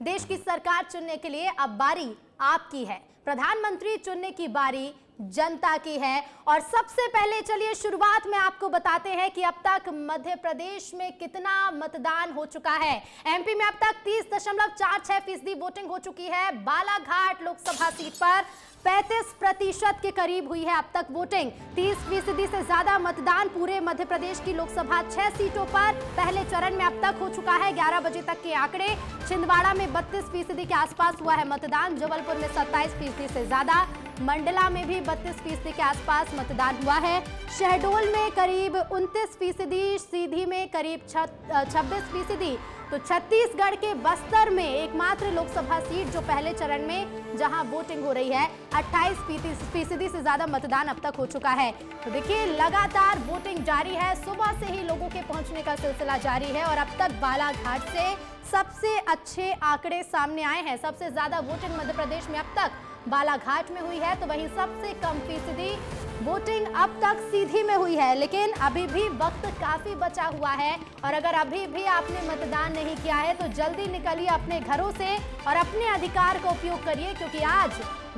देश की सरकार चुनने के लिए अब बारी आपकी है। प्रधानमंत्री चुनने की बारी जनता की है। और सबसे पहले चलिए शुरुआत में आपको बताते हैं कि अब तक मध्य प्रदेश में कितना मतदान हो चुका है। एमपी में अब तक 30.46% वोटिंग हो चुकी है। बालाघाट लोकसभा सीट पर 35% के करीब हुई है अब तक वोटिंग। 30% से ज्यादा मतदान पूरे मध्य प्रदेश की लोकसभा 6 सीटों पर पहले चरण में अब तक हो चुका है। 11 बजे तक के आंकड़े, छिंदवाड़ा में 32% के आसपास हुआ है मतदान, जबलपुर में 27% से ज्यादा, मंडला में भी 32% के आसपास मतदान हुआ है, शहडोल में करीब 29%, सीधी में करीब 26%। तो छत्तीसगढ़ के बस्तर में एकमात्र लोकसभा सीट जो पहले चरण में जहां वोटिंग हो रही है, 28% से ज्यादा मतदान अब तक हो चुका है। तो देखिए लगातार वोटिंग जारी है, सुबह से ही लोगों के पहुंचने का सिलसिला जारी है और अब तक बालाघाट से सबसे अच्छे आंकड़े सामने आए हैं। सबसे ज्यादा वोटिंग मध्य प्रदेश में अब तक बालाघाट में हुई है, तो वहीं सबसे कम फीसदी वोटिंग अब तक सीधी में हुई है। लेकिन अभी भी वक्त काफी बचा हुआ है और अगर अभी भी आपने मतदान नहीं किया है तो जल्दी निकलिए अपने घरों से और अपने अधिकार का उपयोग करिए, क्योंकि आज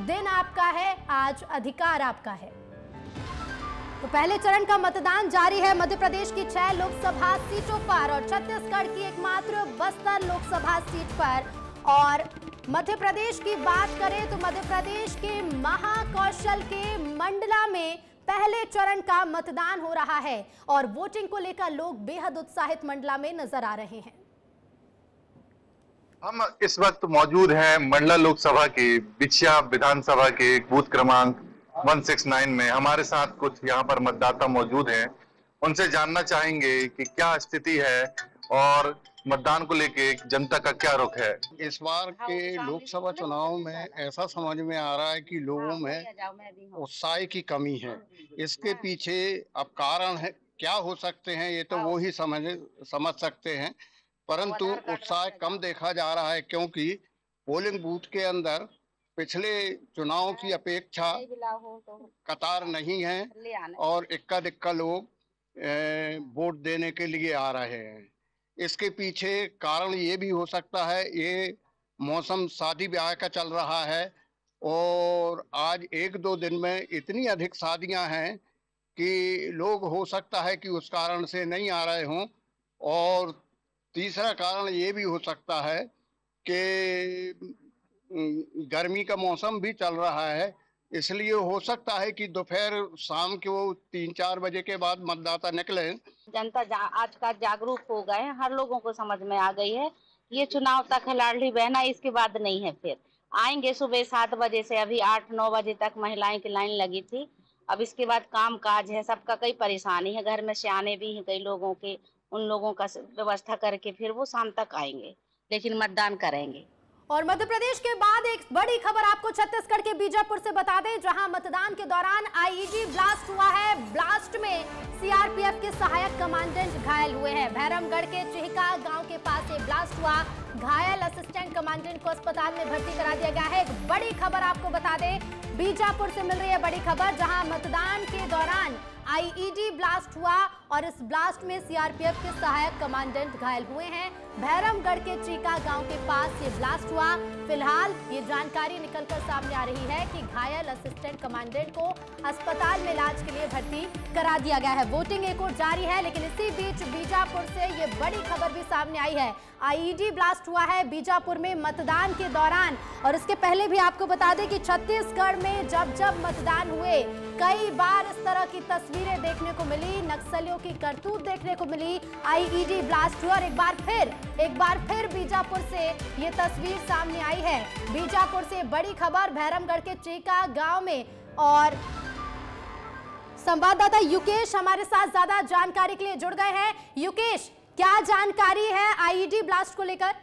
दिन आपका है, आज अधिकार आपका है। तो पहले चरण का मतदान जारी है मध्य प्रदेश की 6 लोकसभा सीटों पर और छत्तीसगढ़ की एकमात्र बस्तर लोकसभा सीट पर। और मध्य प्रदेश की बात करें तो मध्य प्रदेश के महाकौशल के मंडला में पहले चरण का मतदान हो रहा है और वोटिंग को लेकर लोग बेहद उत्साहित मंडला में नजर आ रहे हैं। हम इस वक्त मौजूद हैं मंडला लोकसभा की बिछिया विधानसभा के बूथ क्रमांक 169 में। हमारे साथ कुछ यहाँ पर मतदाता मौजूद हैं, उनसे जानना चाहेंगे कि क्या स्थिति है और मतदान को लेके जनता का क्या रुख है। इस बार के लोकसभा चुनाव में ऐसा समझ में आ रहा है कि लोगों में उत्साह की कमी है। इसके पीछे अब कारण है क्या हो सकते हैं ये तो वो ही समझ सकते हैं, परंतु उत्साह कम देखा जा रहा है क्योंकि पोलिंग बूथ के अंदर पिछले चुनाव की अपेक्षा कतार नहीं है और इक्का दिक्का लोग वोट देने के लिए आ रहे हैं। इसके पीछे कारण ये भी हो सकता है, ये मौसम शादी ब्याह का चल रहा है और आज 1-2 दिन में इतनी अधिक शादियां हैं कि लोग हो सकता है कि उस कारण से नहीं आ रहे हों। और तीसरा कारण ये भी हो सकता है कि गर्मी का मौसम भी चल रहा है, इसलिए हो सकता है कि दोपहर शाम के वो 3-4 बजे के बाद मतदाता निकले। जनता आज का जागरूक हो गए हैं, हर लोगों को समझ में आ गई है ये चुनाव तक है लाडली बहना, इसके बाद नहीं है। फिर आएंगे सुबह 7 बजे से, अभी 8-9 बजे तक महिलाएं की लाइन लगी थी। अब इसके बाद काम काज है, सबका कई परेशानी है, घर में सियाने भी हैं कई लोगों के, उन लोगों का व्यवस्था करके फिर वो शाम तक आएंगे, लेकिन मतदान करेंगे। और मध्य प्रदेश के बाद एक बड़ी खबर आपको छत्तीसगढ़ के बीजापुर से बता दें, जहां मतदान के दौरान आईईडी ब्लास्ट हुआ है। ब्लास्ट में सीआरपीएफ के सहायक कमांडेंट घायल हुए हैं। भैरमगढ़ के चिहिका गांव के पास ये ब्लास्ट हुआ। घायल असिस्टेंट कमांडेंट को अस्पताल में भर्ती करा दिया गया है। एक बड़ी खबर आपको बता दें, बीजापुर से मिल रही है बड़ी खबर, जहां मतदान के दौरान आईईडी ब्लास्ट हुआ और इस ब्लास्ट में सीआरपीएफ के सहायक कमांडेंट घायल हुए हैं। भैरमगढ़ के चीका गांव के पास ये ब्लास्ट हुआ। फिलहाल ये जानकारी निकलकर सामने आ रही है कि घायल असिस्टेंट कमांडेंट को अस्पताल में इलाज के लिए भर्ती करा दिया गया है। वोटिंग एक और जारी है, लेकिन इसी बीच बीजापुर से ये बड़ी खबर भी सामने आई है। आईईडी ब्लास्ट हुआ है बीजापुर में मतदान के दौरान। और इसके पहले भी आपको बता दें कि छत्तीसगढ़ में जब मतदान हुए कई बार इस तरह की तस्वीरें देखने को मिली, नक्सलियों की करतूत देखने को मिली। आईईडी ब्लास्ट हुआ और एक बार फिर बीजापुर से ये तस्वीर सामने आई है। बीजापुर से बड़ी खबर भैरमगढ़ के चीका गांव में। और संवाददाता युकेश हमारे साथ ज्यादा जानकारी के लिए जुड़ गए हैं। युकेश, क्या जानकारी है आईईडी ब्लास्ट को लेकर?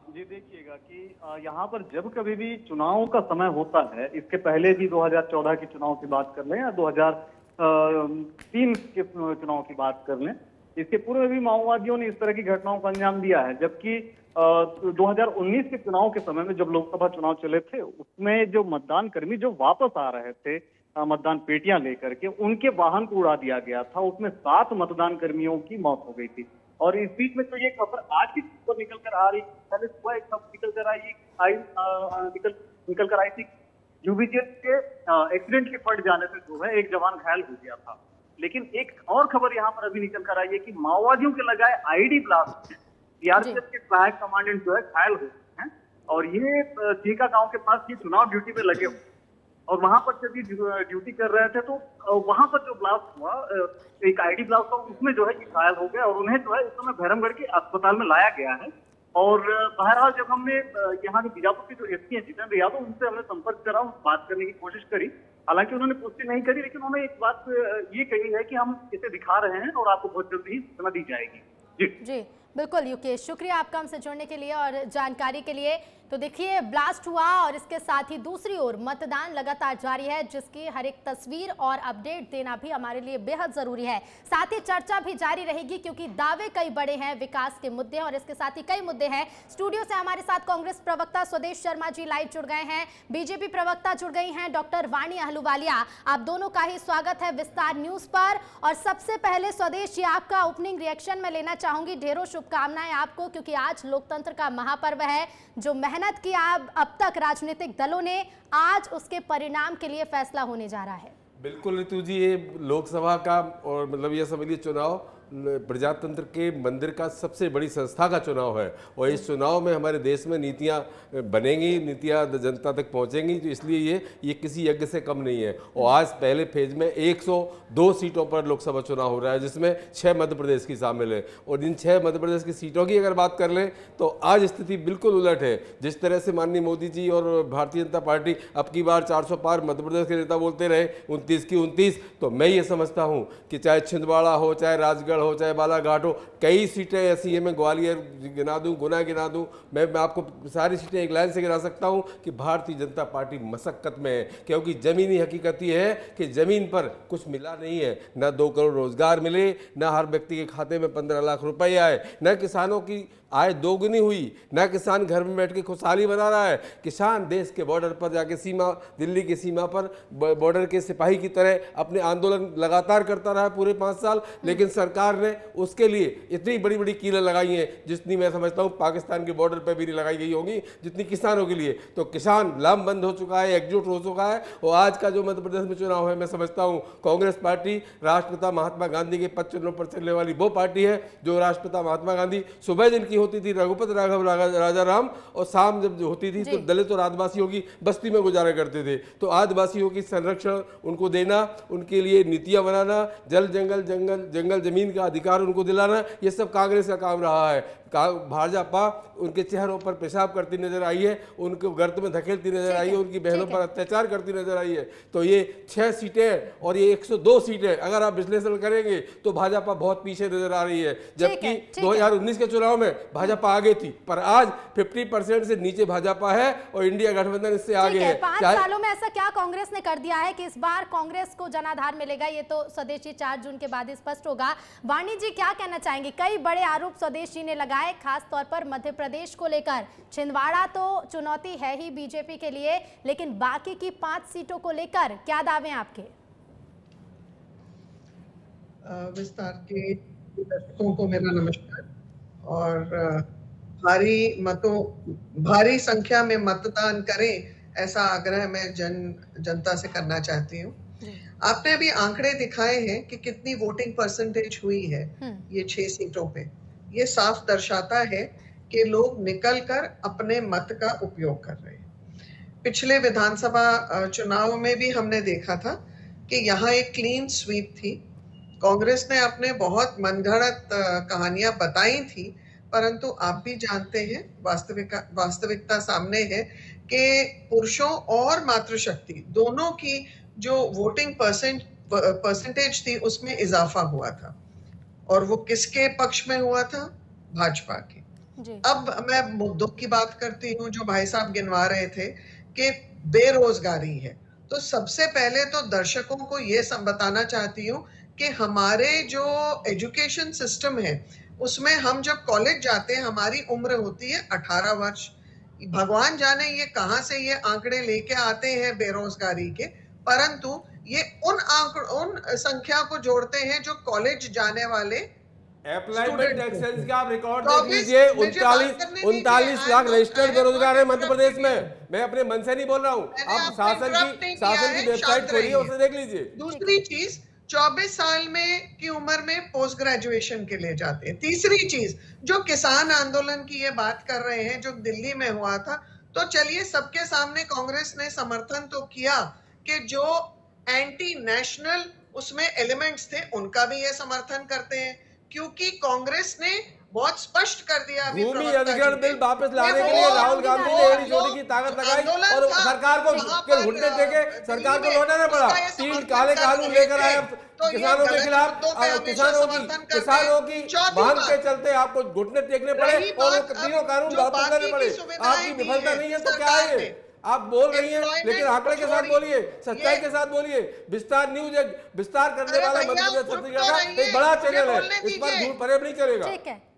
जी देखिएगा कि यहाँ पर जब कभी भी चुनाव का समय होता है, इसके पहले भी 2014 के चुनाव की बात कर लें या 2003 के चुनाव की बात कर लें, इसके पूर्व भी माओवादियों ने इस तरह की घटनाओं को अंजाम दिया है। जबकि 2019 के चुनाव के समय में जब लोकसभा चुनाव चले थे, उसमें जो मतदान कर्मी जो वापस आ रहे थे मतदान पेटियां लेकर के, उनके वाहन को उड़ा दिया गया था। उसमें 7 मतदान कर्मियों की मौत हो गई थी और इस बीच में तो ये खबर आज की खबर निकल कर आ रही, पहले सुबह एक खबर निकल कर आई थी यूबीजेड के एक्सीडेंट के फट जाने से जो है एक जवान घायल हो गया था। लेकिन एक और खबर यहाँ पर अभी निकल कर आई है कि माओवादियों के लगाए आईडी ब्लास्ट में सीआरपीएफ के सहायक कमांडेंट जो है घायल हो गए हैं और ये चीका गांव के पास ये चुनाव ड्यूटी पे लगे हुए और वहां पर जब ये ड्यूटी कर रहे थे तो वहां पर जो ब्लास्ट हुआ, एक आईडी ब्लास्ट हुआ, उसमें जो है ये घायल हो गए और उन्हें जो है इस समय भैरमगढ़ के अस्पताल में लाया गया है। और बहरहाल जब हमने यहाँ के बीजापुर के जो एसपी हैं जितेंद्र यादव, उनसे हमने संपर्क करा, बात करने की कोशिश करी, हालांकि उन्होंने पुष्टि नहीं करी, लेकिन उन्होंने एक बात ये कही है कि हम इसे दिखा रहे हैं और आपको बहुत जल्दी ही सूचना दी जाएगी। जी बिल्कुल युकेश, शुक्रिया आपका हमसे जुड़ने के लिए और जानकारी के लिए। तो देखिए ब्लास्ट हुआ और इसके साथ ही दूसरी ओर मतदान लगातार जारी है, जिसकी हर एक तस्वीर और अपडेट देना भी हमारे लिए बेहद जरूरी है। साथ ही चर्चा भी जारी रहेगी क्योंकि दावे कई बड़े हैं, विकास के मुद्दे और इसके साथ ही कई मुद्दे हैं। स्टूडियो से हमारे साथ कांग्रेस प्रवक्ता स्वदेश शर्मा जी लाइव जुड़ गए हैं, बीजेपी प्रवक्ता जुड़ गई हैं डॉक्टर वाणी अहलूवालिया। आप दोनों का ही स्वागत है विस्तार न्यूज पर। और सबसे पहले स्वदेश जी, आपका ओपनिंग रिएक्शन में लेना चाहूंगी। ढेरों शुभकामनाएं आपको, क्योंकि आज लोकतंत्र का महापर्व है। जो मेहनत की अब तक राजनीतिक दलों ने, आज उसके परिणाम के लिए फैसला होने जा रहा है। बिल्कुल ऋतु जी, ये लोकसभा का और मतलब ये समझिए चुनाव प्रजातंत्र के मंदिर का सबसे बड़ी संस्था का चुनाव है और इस चुनाव में हमारे देश में नीतियां बनेंगी, नीतियां जनता तक पहुंचेंगी, तो इसलिए ये किसी यज्ञ से कम नहीं है। और आज पहले फेज में 102 सीटों पर लोकसभा चुनाव हो रहा है, जिसमें 6 मध्य प्रदेश की शामिल है। और इन 6 मध्य प्रदेश की सीटों की अगर बात कर लें तो आज स्थिति बिल्कुल उलट है। जिस तरह से माननीय मोदी जी और भारतीय जनता पार्टी अब की बार 400 पार मध्य प्रदेश के नेता बोलते रहे, 29 की 29, तो मैं ये समझता हूँ कि चाहे छिंदवाड़ा हो, चाहे राजगढ़ हो, चाहे बालाघाट हो, कई सीटें ऐसी हैं, मैं ग्वालियर गिना दूं, गुना गिना दूं, मैं आपको सारी सीटें एक लाइन से गिना सकता हूं कि भारतीय जनता पार्टी मशक्कत में है। क्योंकि जमीनी हकीकत ये है कि जमीन पर कुछ मिला नहीं है, न 2 करोड़ रोजगार मिले, न हर व्यक्ति के खाते में 15 लाख रुपए आए, न किसानों की आय दोगुनी हुई, न किसान घर में बैठ के खुशहाली बना रहा है। किसान देश के बॉर्डर पर जाके दिल्ली की सीमा पर बॉर्डर के सिपाही की तरह अपने आंदोलन लगातार करता रहा पूरे 5 साल, लेकिन सरकार ने उसके लिए इतनी बड़ी बड़ी कीलें लगाई हैं जितनी मैं समझता हूं पाकिस्तान के बॉर्डर पर भी नहीं लगाई गई होंगी जितनी किसानों के लिए। तो किसान लामबंद हो चुका है, एकजुट हो चुका है। और आज का जो मध्य प्रदेश में चुनाव है, मैं समझता हूं कांग्रेस पार्टी राष्ट्रपिता महात्मा गांधी के पथ चिन्हों पर चलने वाली वो पार्टी है जो राष्ट्रपिता महात्मा गांधी सुबह जिनकी होती थी रघुपति राघव राजा राम, और शाम जब होती थी तो दलित और आदिवासियों की बस्ती में गुजारा करते थे। तो आदिवासियों की संरक्षण उनको देना, उनके लिए नीतियां बनाना, जल जंगल जमीन का अधिकार उनको दिलाना, ये सब कांग्रेस का काम रहा है। भाजपा उनके चेहरों पर पेशाब करती नजर आई है, उनको गर्त में धकेलती नजर आई है, उनकी बहनों पर अत्याचार करती नजर आई है। तो ये 6 सीटें और ये 102 सीटें अगर आप विश्लेषण करेंगे तो भाजपा बहुत पीछे नजर आ रही है, जबकि 2019 के चुनाव में भाजपा आगे थी, पर आज 50% से नीचे भाजपा है और इंडिया गठबंधन इससे आगे है। 5 सालों में ऐसा क्या कांग्रेस ने कर दिया है कि इस बार कांग्रेस को जनाधार मिलेगा? ये तो स्वदेश जी 4 जून के बाद ही स्पष्ट होगा। वाणी जी क्या कहना चाहेंगे? कई बड़े आरोप स्वदेश जी ने लगाए, खास तौर पर मध्य प्रदेश को लेकर। छिंदवाड़ा तो चुनौती है ही बीजेपी के लिए, लेकिन बाकी की 5 सीटों को लेकर क्या दावे हैं आपके? विस्तार के दर्शकों को मेरा नमस्कार। और भारी संख्या में मतदान करें, ऐसा आग्रह मैं जनता से करना चाहती हूँ। आपने अभी आंकड़े दिखाए हैं कि कितनी वोटिंग परसेंटेज हुई है ये 6 सीटों पे। ये साफ दर्शाता है कि लोग निकलकर अपने मत का उपयोग कर रहे हैं। पिछले विधानसभा चुनाव में भी हमने देखा था कि यहाँ एक क्लीन स्वीप थी। कांग्रेस ने अपने बहुत मनगढ़ंत कहानियां बताई थी, परंतु आप भी जानते हैं वास्तविकता सामने है कि पुरुषों और मातृशक्ति दोनों की जो वोटिंग परसेंटेज थी उसमें इजाफा हुआ था, और वो किसके पक्ष में हुआ था? भाजपा के। अब मैं मुद्दों की बात करती हूँ जो भाई साहब गिनवा रहे थे कि बेरोजगारी है। तो सबसे पहले तो दर्शकों को ये बताना चाहती हूँ कि हमारे जो एजुकेशन सिस्टम है उसमें हम जब कॉलेज जाते हैं हमारी उम्र होती है 18 वर्ष। भगवान जाने ये कहां से ये आंकड़े लेके आते हैं बेरोजगारी के, परंतु ये उन संख्या को जोड़ते हैं जो कॉलेज जाने वाले एम्प्लॉयमेंट एक्सचेंज का आप रिकॉर्ड देख लीजिए। 39 लाख रजिस्टर्ड बेरोजगार है मध्य प्रदेश में। मैं अपने मन से नहीं बोल रहा हूँ, आप शासन की वेबसाइट खोलिए, उसे देख लीजिए। दूसरी चीज, 24 साल में की उम्र में पोस्ट ग्रेजुएशन के लिए जाते हैं। तीसरी चीज, जो किसान आंदोलन की ये बात कर रहे हैं जो दिल्ली में हुआ था, तो चलिए सबके सामने कांग्रेस ने समर्थन तो किया कि जो एंटी नेशनल उसमें एलिमेंट्स थे उनका भी ये समर्थन करते हैं, क्योंकि कांग्रेस ने बहुत स्पष्ट कर दिया भूमि अधिग्रहण बिल वापस लाने के लिए राहुल गांधी ने एड़ी चोटी की ताकत लगाई और सरकार को घुटने टेके, सरकार को लौटाना पड़ा। 3 काले कानून लेकर आए किसानों के खिलाफ, किसानों की मांग के चलते आपको घुटने टेकने पड़े और तीनों कानून वापस लाने पड़े। आपकी विफलता नहीं है तो क्या है? आप बोल रही हैं लेकिन आंकड़े के साथ बोलिए, सच्चाई के साथ बोलिए। विस्तार न्यूज एक विस्तार करने वाला मध्य प्रदेश छत्तीसगढ़ का एक बड़ा चैनल है, इस पर झूठ फरेब नहीं करेगा।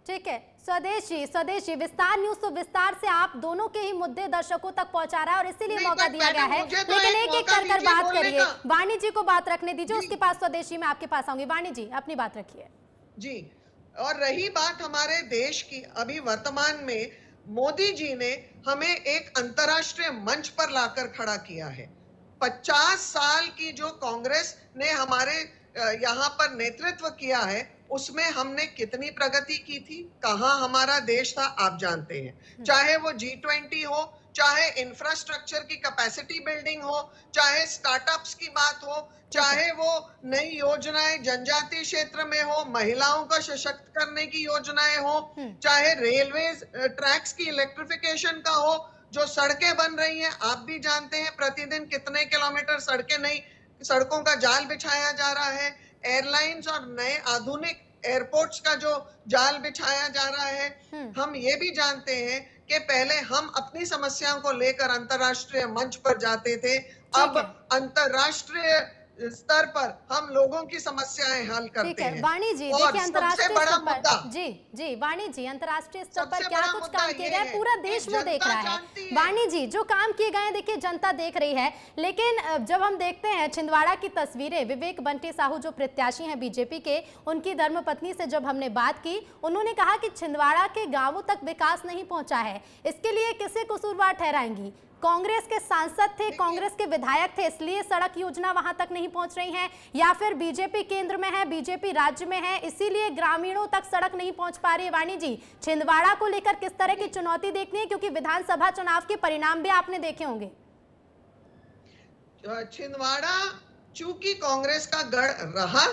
ठीक है स्वदेशी विस्तार न्यूज तो विस्तार से आप दोनों के ही मुद्दे दर्शकों तक पहुंचा रहा है और इसीलिए मौका दिया गया है। लेकिन एक एक कर बात करिए। वाणी जी को बात रखने दीजिए, उसके पास स्वदेशी में आपके पास आऊंगी। वाणी जी अपनी बात रखिए। जी, और रही बात हमारे देश की, अभी वर्तमान में मोदी जी ने हमें एक अंतर्राष्ट्रीय मंच पर लाकर खड़ा किया है। 50 साल की जो कांग्रेस ने हमारे यहाँ पर नेतृत्व किया है, उसमें हमने कितनी प्रगति की थी, कहां हमारा देश था, आप जानते हैं। चाहे वो G20 हो, चाहे इंफ्रास्ट्रक्चर की कैपेसिटी बिल्डिंग हो, चाहे स्टार्टअप्स की बात हो, चाहे वो नई योजनाएं जनजातीय क्षेत्र में हो, महिलाओं का सशक्त करने की योजनाएं हो, चाहे रेलवे ट्रैक्स की इलेक्ट्रिफिकेशन का हो, जो सड़कें बन रही हैं, आप भी जानते हैं प्रतिदिन कितने किलोमीटर सड़कों का जाल बिछाया जा रहा है। एयरलाइंस और नए आधुनिक एयरपोर्ट्स का जो जाल बिछाया जा रहा है। हम ये भी जानते हैं कि पहले हम अपनी समस्याओं को लेकर अंतर्राष्ट्रीय मंच पर जाते थे, अब अंतर्राष्ट्रीय स्तर पर हम लोगों की समस्याएं हल करते हैं। वाणी जी देखिए, अंतर्राष्ट्रीय स्तर पर जी वाणी जी अंतर्राष्ट्रीय स्तर पर क्या कुछ काम किए गए, पूरा देश वो देख रहा है। वाणी जी जो काम किए गए हैं देखिए जनता देख रही है, लेकिन जब हम देखते हैं छिंदवाड़ा की तस्वीरें, विवेक बंटी साहू जो प्रत्याशी हैं बीजेपी के, उनकी धर्मपत्नी से जब हमने बात की, उन्होंने कहा कि छिंदवाड़ा के गाँवों तक विकास नहीं पहुंचा है। इसके लिए किसे कसूरवार ठहराएंगी? कांग्रेस के सांसद थे, कांग्रेस के विधायक थे, इसलिए सड़क योजना वहां तक नहीं पहुंच रही है, या फिर बीजेपी केंद्र में है, बीजेपी राज्य में है, इसीलिए ग्रामीणों तक सड़क नहीं पहुंच पा रही है? वाणी जी छिंदवाड़ा को लेकर किस तरह की चुनौती देखनी है, क्योंकि विधानसभा चुनाव के परिणाम भी आपने देखे होंगे। छिंदवाड़ा चूंकि कांग्रेस का गढ़ रहा,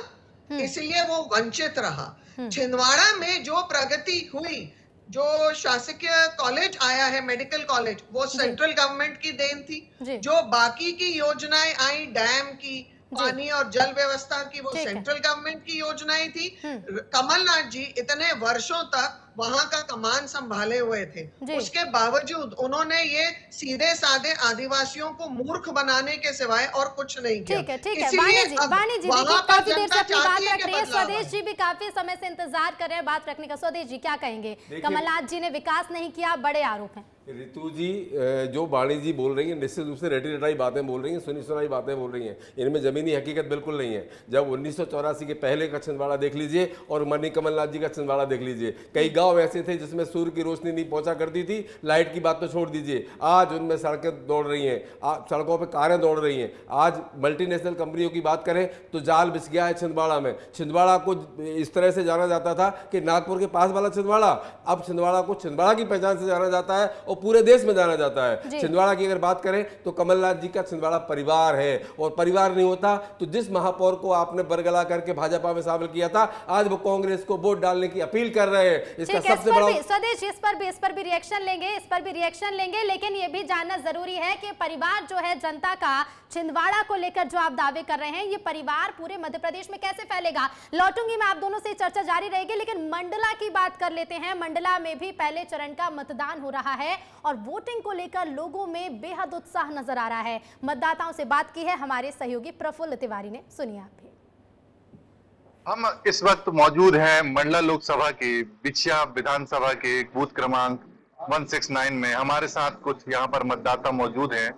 इसलिए वो वंचित रहा। छिंदवाड़ा में जो प्रगति हुई, जो शासकीय कॉलेज आया है, मेडिकल कॉलेज, वो सेंट्रल गवर्नमेंट की देन थी। जो बाकी की योजनाएं आई, डैम की, पानी और जल व्यवस्था की, वो सेंट्रल गवर्नमेंट की योजनाएं थी। कमलनाथ जी इतने वर्षों तक वहां का कमान संभाले हुए थे, उसके बावजूद उन्होंने ये सीधे साधे आदिवासियों को मूर्ख बनाने के सिवाय और कुछ नहीं किया। ठीक है वाणी जी काफी देर से अपनी बात रख रही है, स्वदेश जी भी काफी समय से इंतजार कर रहे हैं बात रखने का। स्वदेश जी क्या कहेंगे? कमलनाथ जी ने विकास नहीं किया, बड़े आरोप हैं। ऋतु जी जो वाणी जी बोल रही है निश्चित रूप से रटी रटाई बातें बोल रही हैं, सुनी सुनाई बातें बोल रही हैं, इनमें जमीनी हकीकत बिल्कुल नहीं है। जब 1984 के पहले का छिंदवाड़ा देख लीजिए और मनी कमलनाथ जी का छिंदवाड़ा देख लीजिए, कई गांव ऐसे थे जिसमें सूर्य की रोशनी नहीं पहुंचा करती थी, लाइट की बात तो छोड़ दीजिए, आज उनमें सड़कें दौड़ रही हैं, सड़कों पर कारें दौड़ रही हैं। आज मल्टीनेशनल कंपनियों की बात करें तो जाल बिछ गया है छिंदवाड़ा में। छिंदवाड़ा को इस तरह से जाना जाता था कि नागपुर के पास वाला छिंदवाड़ा, अब छिंदवाड़ा को छिंदवाड़ा की पहचान से जाना जाता है और पूरे देश में जाना जाता है। छिंदवाड़ा की अगर बात करें तो कमलनाथ जी का छिंदवाड़ा परिवार है, और परिवार नहीं होता तो जिस महापौर को आपने बरगला करके भाजपा में शामिल किया था, आज वो कांग्रेस को वोट डालने की अपील कर रहे हैं। इसका सबसे बड़ा स्वदेश इस पर भी रिएक्शन लेंगे, लेकिन ये भी जानना जरूरी है कि परिवार जो है जनता का छिंदवाड़ा को लेकर जो आप दावे कर रहे हैं, ये परिवार पूरे मध्य प्रदेश में कैसे फैलेगा? लौटूंगी मैं, आप दोनों से चर्चा जारी रहेगी, लेकिन मंडला की बात कर लेते हैं। मंडला में भी पहले चरण का मतदान हो रहा है और वोटिंग को लेकर लोगों में बेहद उत्साह नजर आ रहा है। मतदाताओं से बात की है हमारे सहयोगी प्रफुल्ल तिवारी ने, सुनिए आप भी। हम इस वक्त मौजूद हैं मंडला लोकसभा के बिछिया विधानसभा के बूथ क्रमांक 169 में। हमारे साथ कुछ यहाँ पर मतदाता मौजूद हैं,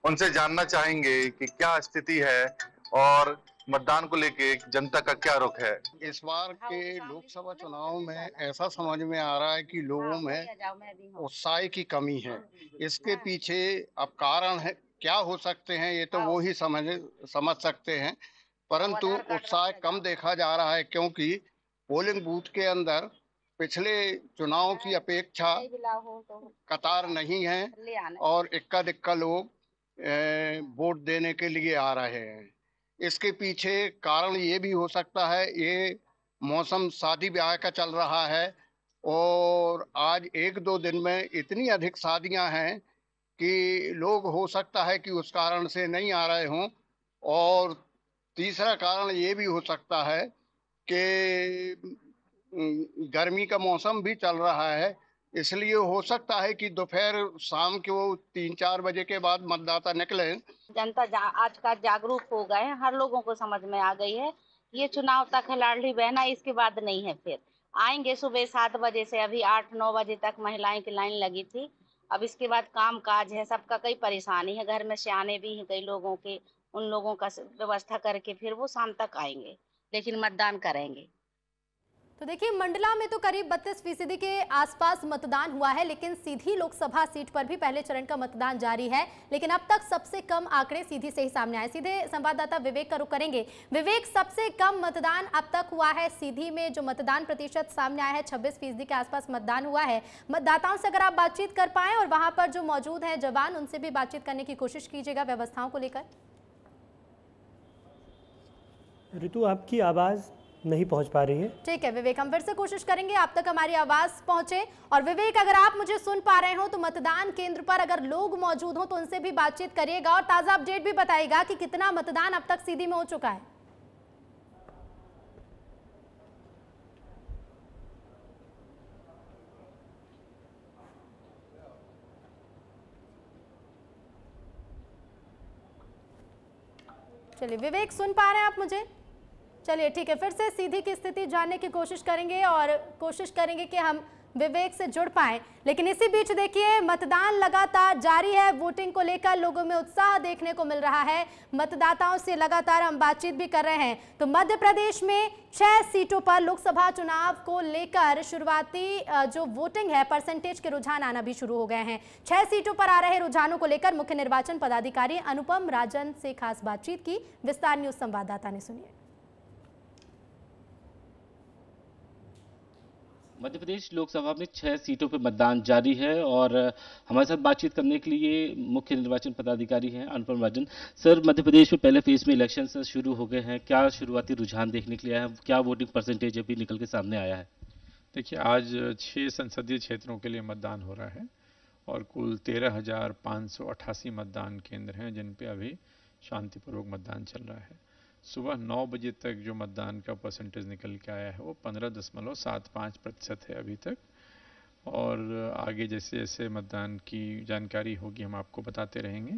उनसे जानना चाहेंगे कि क्या स्थिति है और मतदान को लेके जनता का क्या रुख है? इस बार के लोकसभा चुनाव में ऐसा समझ में आ रहा है कि लोगों में उत्साह की कमी है। इसके पीछे अब कारण है क्या हो सकते हैं, ये तो वो ही समझ सकते हैं, परंतु उत्साह कम देखा जा रहा है क्योंकि पोलिंग बूथ के अंदर पिछले चुनाव की अपेक्षा कतार नहीं है और इक्का दिक्का लोग वोट देने के लिए आ रहे हैं। इसके पीछे कारण ये भी हो सकता है, ये मौसम शादी ब्याह का चल रहा है और आज 1-2 दिन में इतनी अधिक शादियां हैं कि लोग हो सकता है कि उस कारण से नहीं आ रहे हों। और तीसरा कारण ये भी हो सकता है कि गर्मी का मौसम भी चल रहा है, इसलिए हो सकता है कि दोपहर शाम के वो 3-4 बजे के बाद मतदाता निकले। जनता आज का जागरूक हो गए हैं, हर लोगों को समझ में आ गई है ये चुनाव तक है लाडली बहना, इसके बाद नहीं है। फिर आएंगे सुबह 7 बजे से, अभी 8-9 बजे तक महिलाएं की लाइन लगी थी। अब इसके बाद काम काज है, सबका कई परेशानी है, घर में सियाने भी हैं कई लोगों के, उन लोगों का व्यवस्था करके फिर वो शाम तक आएंगे, लेकिन मतदान करेंगे। तो देखिए, मंडला में तो करीब 32% के आसपास मतदान हुआ है, लेकिन सीधी लोकसभा सीट पर भी पहले चरण का मतदान जारी है, लेकिन अब तक सबसे कम आंकड़े सीधी से ही सामने आए। सीधे संवाददाता विवेक का रुख करेंगे। विवेक, सबसे कम मतदान अब तक हुआ है सीधी में, जो मतदान प्रतिशत सामने आया है 26% के आसपास मतदान हुआ है। मतदाताओं से अगर आप बातचीत कर पाए और वहां पर जो मौजूद है जवान, उनसे भी बातचीत करने की कोशिश कीजिएगा व्यवस्थाओं को लेकर। ऋतु, आपकी आवाज नहीं पहुंच पा रही है। ठीक है विवेक, हम फिर से कोशिश करेंगे आप तक हमारी आवाज पहुंचे। और विवेक, अगर आप मुझे सुन पा रहे हो तो मतदान केंद्र पर अगर लोग मौजूद हो तो उनसे भी बातचीत करिएगा और ताजा अपडेट भी बताइएगा कि कितना मतदान अब तक सीधी में हो चुका है। चलिए विवेक, सुन पा रहे हैं आप मुझे? चलिए ठीक है, फिर से सीधी की स्थिति जानने की कोशिश करेंगे और कोशिश करेंगे कि हम विवेक से जुड़ पाएं। लेकिन इसी बीच देखिए, मतदान लगातार जारी है, वोटिंग को लेकर लोगों में उत्साह देखने को मिल रहा है। मतदाताओं से लगातार हम बातचीत भी कर रहे हैं। तो मध्य प्रदेश में 6 सीटों पर लोकसभा चुनाव को लेकर शुरुआती जो वोटिंग है, परसेंटेज के रुझान आना भी शुरू हो गए हैं। 6 सीटों पर आ रहे रुझानों को लेकर मुख्य निर्वाचन पदाधिकारी अनुपम राजन से खास बातचीत की। विस्तार न्यूज संवाददाता ने सुनिए। मध्य प्रदेश लोकसभा में 6 सीटों पर मतदान जारी है और हमारे साथ बातचीत करने के लिए मुख्य निर्वाचन पदाधिकारी हैं अनुपम राजन। सर, मध्य प्रदेश में पहले फेज में इलेक्शन शुरू हो गए हैं, क्या शुरुआती रुझान देखने के लिए आया है, क्या वोटिंग परसेंटेज अभी निकल के सामने आया है? देखिए, आज 6 संसदीय क्षेत्रों के लिए मतदान हो रहा है और कुल 13,588 मतदान केंद्र हैं जिन पे अभी शांतिपूर्वक मतदान चल रहा है। सुबह 9 बजे तक जो मतदान का परसेंटेज निकल के आया है वो 15.75% है अभी तक। और आगे जैसे जैसे मतदान की जानकारी होगी हम आपको बताते रहेंगे।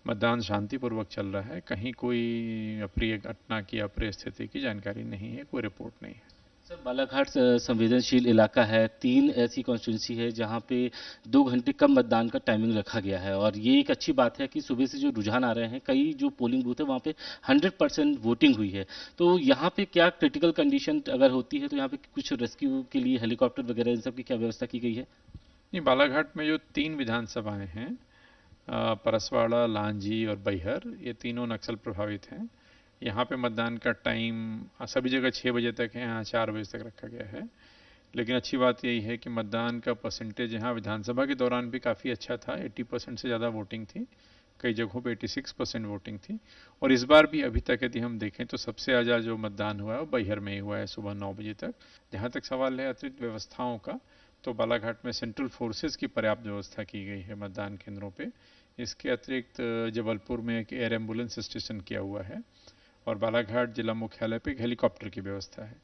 मतदान शांतिपूर्वक चल रहा है, कहीं कोई अप्रिय घटना की अप्रिय स्थिति की जानकारी नहीं है, कोई रिपोर्ट नहीं है। सर, बालाघाट संवेदनशील इलाका है, 3 ऐसी कॉन्स्टिट्यूंसी है जहां पे 2 घंटे कम मतदान का टाइमिंग रखा गया है और ये एक अच्छी बात है कि सुबह से जो रुझान आ रहे हैं, कई जो पोलिंग बूथ है वहां पे 100% वोटिंग हुई है। तो यहाँ पे क्या क्रिटिकल कंडीशन अगर होती है तो यहाँ पे कुछ रेस्क्यू के लिए हेलीकॉप्टर वगैरह इन सब की क्या व्यवस्था की गई है? नहीं, बालाघाट में जो 3 विधानसभाएं हैं, परसवाड़ा, लांजी और बैहर, ये तीनों नक्सल प्रभावित हैं। यहाँ पे मतदान का टाइम सभी जगह 6 बजे तक है, यहाँ 4 बजे तक रखा गया है। लेकिन अच्छी बात यही है कि मतदान का परसेंटेज यहाँ विधानसभा के दौरान भी काफ़ी अच्छा था, 80% से ज़्यादा वोटिंग थी, कई जगहों पे 86% वोटिंग थी। और इस बार भी अभी तक यदि हम देखें तो सबसे ज़्यादा जो मतदान हुआ है वो बैहर में ही हुआ है सुबह 9 बजे तक। जहाँ तक सवाल है अतिरिक्त व्यवस्थाओं का, तो बालाघाट में सेंट्रल फोर्सेस की पर्याप्त व्यवस्था की गई है मतदान केंद्रों पर। इसके अतिरिक्त जबलपुर में एक एयर एम्बुलेंस स्टेशन किया हुआ है और बालाघाट जिला मुख्यालय पे हेलीकॉप्टर की व्यवस्था है,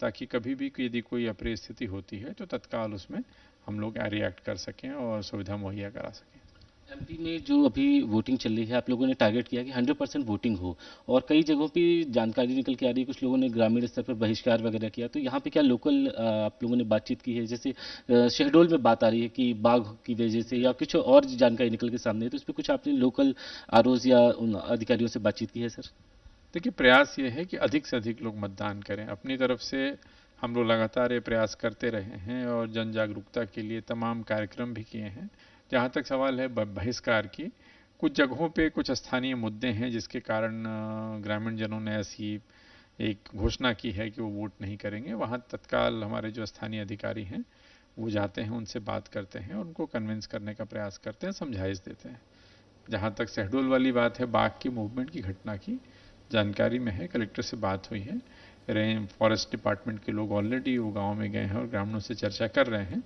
ताकि कभी भी यदि कोई अप्रिय स्थिति होती है तो तत्काल उसमें हम लोग रिएक्ट कर सकें और सुविधा मुहैया करा सकें। एमपी में जो अभी वोटिंग चल रही है, आप लोगों ने टारगेट किया कि 100% वोटिंग हो और कई जगहों पे जानकारी निकल के आ रही है, कुछ लोगों ने ग्रामीण स्तर पर बहिष्कार वगैरह किया। तो यहाँ पे क्या लोकल आप लोगों ने बातचीत की है? जैसे शहडोल में बात आ रही है कि बाघ की वजह से या कुछ और जानकारी निकल के सामने है, तो इस पर कुछ आपने लोकल आरओज या उन अधिकारियों से बातचीत की है? सर, देखिए, प्रयास ये है कि अधिक से अधिक लोग मतदान करें। अपनी तरफ से हम लोग लगातार ये प्रयास करते रहे हैं और जन जागरूकता के लिए तमाम कार्यक्रम भी किए हैं। जहाँ तक सवाल है बहिष्कार की, कुछ जगहों पे कुछ स्थानीय मुद्दे हैं जिसके कारण ग्रामीण जनों ने ऐसी एक घोषणा की है कि वो वोट नहीं करेंगे। वहाँ तत्काल हमारे जो स्थानीय अधिकारी हैं वो जाते हैं, उनसे बात करते हैं और उनको कन्विंस करने का प्रयास करते हैं, समझाइश देते हैं। जहाँ तक शहडोल वाली बात है, बाघ की मूवमेंट की घटना की जानकारी में है, कलेक्टर से बात हुई है, फॉरेस्ट डिपार्टमेंट के लोग ऑलरेडी वो गाँव में गए हैं और ग्रामीणों से चर्चा कर रहे हैं।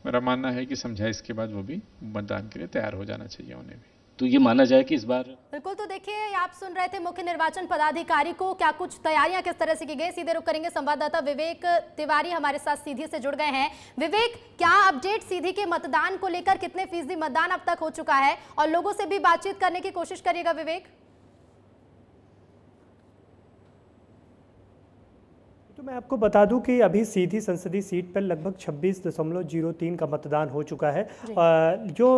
मेरा मानना है कि समझाइश के बाद वो भी मतदान के लिए तैयार हो जाना चाहिए उन्हें भी। तो ये माना जाए कि इस बार बिल्कुल। तो देखिए, आप सुन रहे थे मुख्य निर्वाचन पदाधिकारी को, क्या कुछ तैयारियां किस तरह से की गई। सीधे रुक करेंगे, संवाददाता विवेक तिवारी हमारे साथ सीधी से जुड़ गए हैं। विवेक, क्या अपडेट सीधी के मतदान को लेकर, कितने फीसदी मतदान अब तक हो चुका है, और लोगों से भी बातचीत करने की कोशिश करिएगा विवेक। तो मैं आपको बता दूं कि अभी सीधी संसदीय सीट पर लगभग 26.03 का मतदान हो चुका है। जो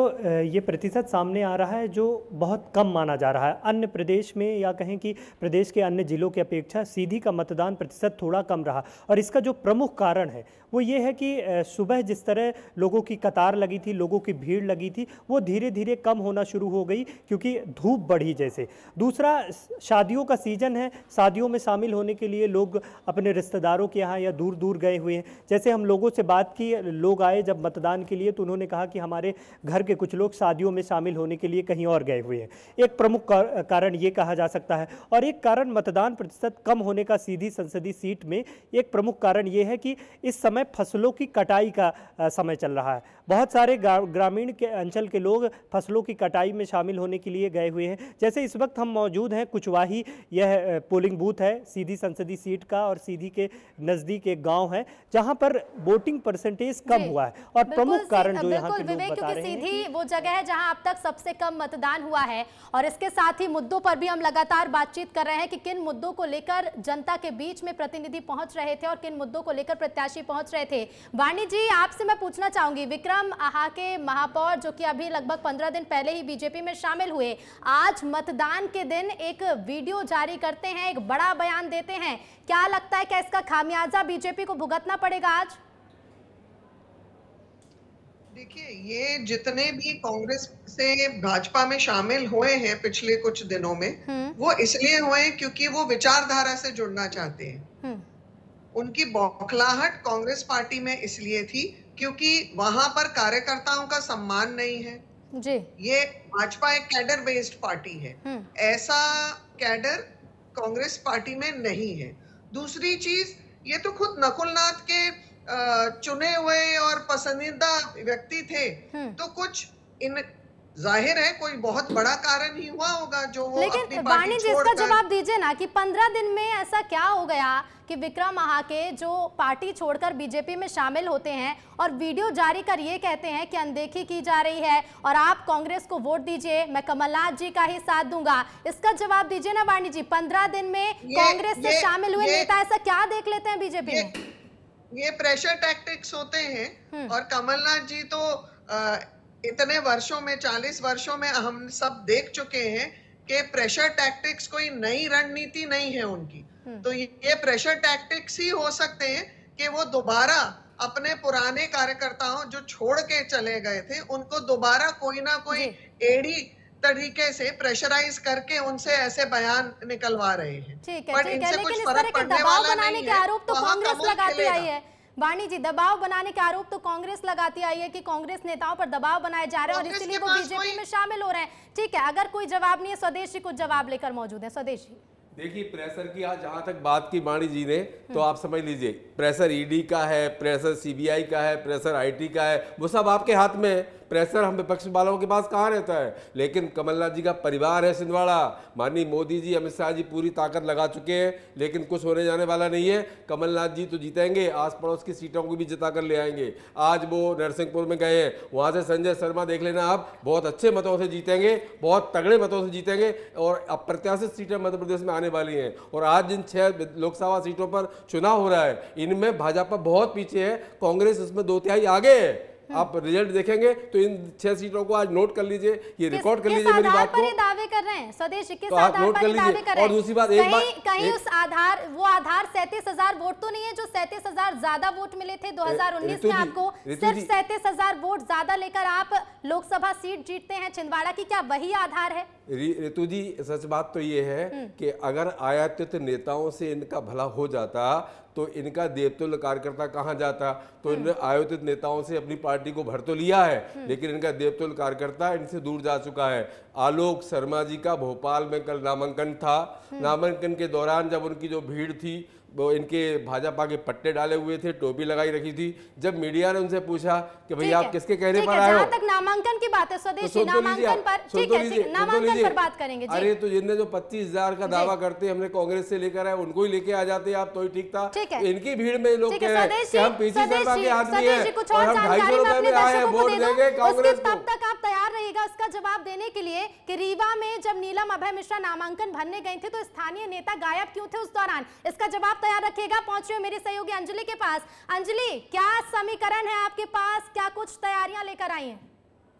ये प्रतिशत सामने आ रहा है जो बहुत कम माना जा रहा है। अन्य प्रदेश में या कहें कि प्रदेश के अन्य जिलों की अपेक्षा सीधी का मतदान प्रतिशत थोड़ा कम रहा, और इसका जो प्रमुख कारण है वो ये है कि सुबह जिस तरह लोगों की कतार लगी थी, लोगों की भीड़ लगी थी, वो धीरे धीरे कम होना शुरू हो गई क्योंकि धूप बढ़ी जैसे। दूसरा, शादियों का सीजन है, शादियों में शामिल होने के लिए लोग अपने रिश्तेदारों के यहाँ या दूर दूर गए हुए हैं। जैसे हम लोगों से बात की, लोग आए जब मतदान के लिए तो उन्होंने कहा कि हमारे घर के कुछ लोग शादियों में शामिल होने के लिए कहीं और गए हुए हैं। एक प्रमुख कारण ये कहा जा सकता है। और एक कारण मतदान प्रतिशत कम होने का सीधी संसदीय सीट में एक प्रमुख कारण ये है कि इस समय फसलों की कटाई का समय चल रहा है। बहुत सारे ग्रामीण के अंचल के लोग फसलों की कटाई में शामिल होने के लिए गए हुए हैं। जैसे इस वक्त हम मौजूद हैं कुचवाही, यह पोलिंग बूथ है सीधी संसदीय सीट का, और सीधी के नज़दीक एक गांव है जहां पर वोटिंग परसेंटेज कम हुआ है। और प्रमुख कारण जो यहाँ के लोग बता रहे हैं, सीधी वो जगह है जहां अब तक सबसे कम मतदान हुआ है। और इसके साथ ही मुद्दों पर भी हम लगातार बातचीत कर रहे हैं कि किन मुद्दों को लेकर जनता के बीच में प्रतिनिधि पहुंच रहे थे और किन मुद्दों को लेकर प्रत्याशी पहुंच रहे थे। वाणी जी, आपसे मैं पूछना चाहूंगी, विक्रम आहाके महापौर जो कि अभी लगभग 15 दिन पहले ही बीजेपी में शामिल हुए, आज मतदान के दिन एक वीडियो जारी करते हैं, एक बड़ा बयान देते हैं। क्या लगता है, क्या इसका खामियाजा बीजेपी को भुगतना पड़ेगा आज? देखिए, ये जितने भी कांग्रेस से भाजपा में शामिल हुए हैं पिछले कुछ दिनों में, वो इसलिए हुए हैं क्योंकि वो विचारधारा से जुड़ना चाहते हैं। उनकी बौखलाहट कांग्रेस पार्टी में इसलिए थी क्योंकि वहां पर कार्यकर्ताओं का सम्मान नहीं है जी। ये भाजपा एक कैडर बेस्ड पार्टी है, ऐसा कैडर कांग्रेस पार्टी में नहीं है। दूसरी चीज, ये तो खुद नकुलनाथ के चुने हुए और पसंदीदा व्यक्ति थे, तो कुछ इन जाहिर है कोई बहुत बड़ा कारण ही हुआ होगा जो वो अपनी पार्टी छोड़कर। इसका जवाब दीजिए ना कि 15 दिन में ऐसा क्या हो गया कि विक्रम आहाके जो पार्टी छोड़कर बीजेपी में शामिल होते हैं और वीडियो जारी कर ये कहते हैं कि अनदेखी की जा रही है और आप कांग्रेस को वोट दीजिए, मैं कमलनाथ जी का ही साथ दूंगा। इसका जवाब दीजिए ना वाणी जी। 15 दिन में कांग्रेस से शामिल हुए नेता ऐसा क्या देख लेते हैं बीजेपी में? ये प्रेशर टैक्टिक्स होते हैं। और कमलनाथ जी तो इतने वर्षों में, 40 वर्षों में हम सब देख चुके हैं कि प्रेशर टैक्टिक्स कोई नई रणनीति नहीं है उनकी। तो ये प्रेशर टैक्टिक्स ही हो सकते हैं कि वो दोबारा अपने पुराने कार्यकर्ताओं जो छोड़ के चले गए थे उनको दोबारा कोई ना कोई एड़ी तरीके से प्रेशराइज करके उनसे ऐसे बयान निकलवा रहे हैं। पर इनसे कुछ फर्क पड़ने वाला नहीं है। आरोप तो कांग्रेस लगाती आई है वाणी जी, दबाव बनाने के आरोप तो कांग्रेस लगाती आई है कि कांग्रेस नेताओं पर दबाव बनाए जा रहे हैं और इसलिए वो बीजेपी में शामिल हो रहे हैं। ठीक है, अगर कोई जवाब नहीं है, स्वदेश जी कुछ जवाब लेकर मौजूद है। स्वदेश जी, देखिए, प्रेशर की आज जहां तक बात की वाणी जी ने, तो आप समझ लीजिए प्रेशर ईडी का है, प्रेशर सीबीआई का है, प्रेशर आईटी का है, वो सब आपके हाथ में है। प्रेशर हम विपक्ष वालों के पास कहाँ रहता है? लेकिन कमलनाथ जी का परिवार है छिंदवाड़ा, माननीय मोदी जी, अमित शाह जी पूरी ताकत लगा चुके हैं, लेकिन कुछ होने जाने वाला नहीं है। कमलनाथ जी तो जीतेंगे, आस पड़ोस की सीटों को भी जिता कर ले आएंगे। आज वो नरसिंहपुर में गए हैं, वहाँ से संजय शर्मा देख लेना आप, बहुत अच्छे मतों से जीतेंगे, बहुत तगड़े मतों से जीतेंगे और अप्रत्याशित सीटें मध्य प्रदेश में आने वाली हैं। और आज जिन 6 लोकसभा सीटों पर चुनाव हो रहा है, इनमें भाजपा बहुत पीछे है, कांग्रेस इसमें 2/3 आगे है। आप रिजल्ट देखेंगे तो इन 6 सीटों को आज नोट कर लीजिए, ये रिकॉर्ड कर लीजिए मेरी बात को। ये दावे कर रहे हैं स्वदेश, किस तो आप आधार नोट पर कर ये दावे लीजिए। कर रहे हैं? और दूसरी बात, कहीं उस आधार, वो आधार 37,000 वोट तो नहीं है जो 37,000 ज्यादा वोट मिले थे 2019 में आपको, सिर्फ 37,000 वोट ज्यादा लेकर आप लोकसभा सीट जीतते हैं छिंदवाड़ा की, क्या वही आधार है? ऋतु जी, सच बात तो ये है कि अगर आयातित नेताओं से इनका भला हो जाता तो इनका देवतुल्य कार्यकर्ता कहाँ जाता। तो इन्होंने आयोजित नेताओं से अपनी पार्टी को भर तो लिया है, लेकिन इनका देवतुल्य कार्यकर्ता इनसे दूर जा चुका है। आलोक शर्मा जी का भोपाल में कल नामांकन था। नामांकन के दौरान जब उनकी जो भीड़ थी वो इनके भाजपा के पट्टे डाले हुए थे, टोपी लगाई रखी थी। जब मीडिया ने उनसे पूछा कि भैया आप किसके कहने पर आए हो, जहां तक नामांकन की बात है स्वदेशी, नामांकन पर ठीक है, नामांकन पर बात करेंगे। अरे तो जिनने जो 25,000 का दावा करते हमने कांग्रेस से लेकर आए, उनको ही लेके आ जाते आप तो ही ठीक था। इनकी भीड़ में लोग कह रहे हैं कि हम पीछे शर्मा के आदमी हैं और हम 250 रुपए में आए हैं, वोट देंगे कांग्रेस को। तब तक आप तैयार रहिएगा उसका जवाब देने के लिए कि रीवा में जब नीलम अभय मिश्रा नामांकन भरने गए थे तो स्थानीय नेता गायब क्यों थे उस दौरान, इसका जवाब तैयार रखिएगा। पहुंच रहे हो मेरी सहयोगी अंजलि के पास। अंजलि, क्या समीकरण है आपके पास, क्या कुछ तैयारियां लेकर आई हैं?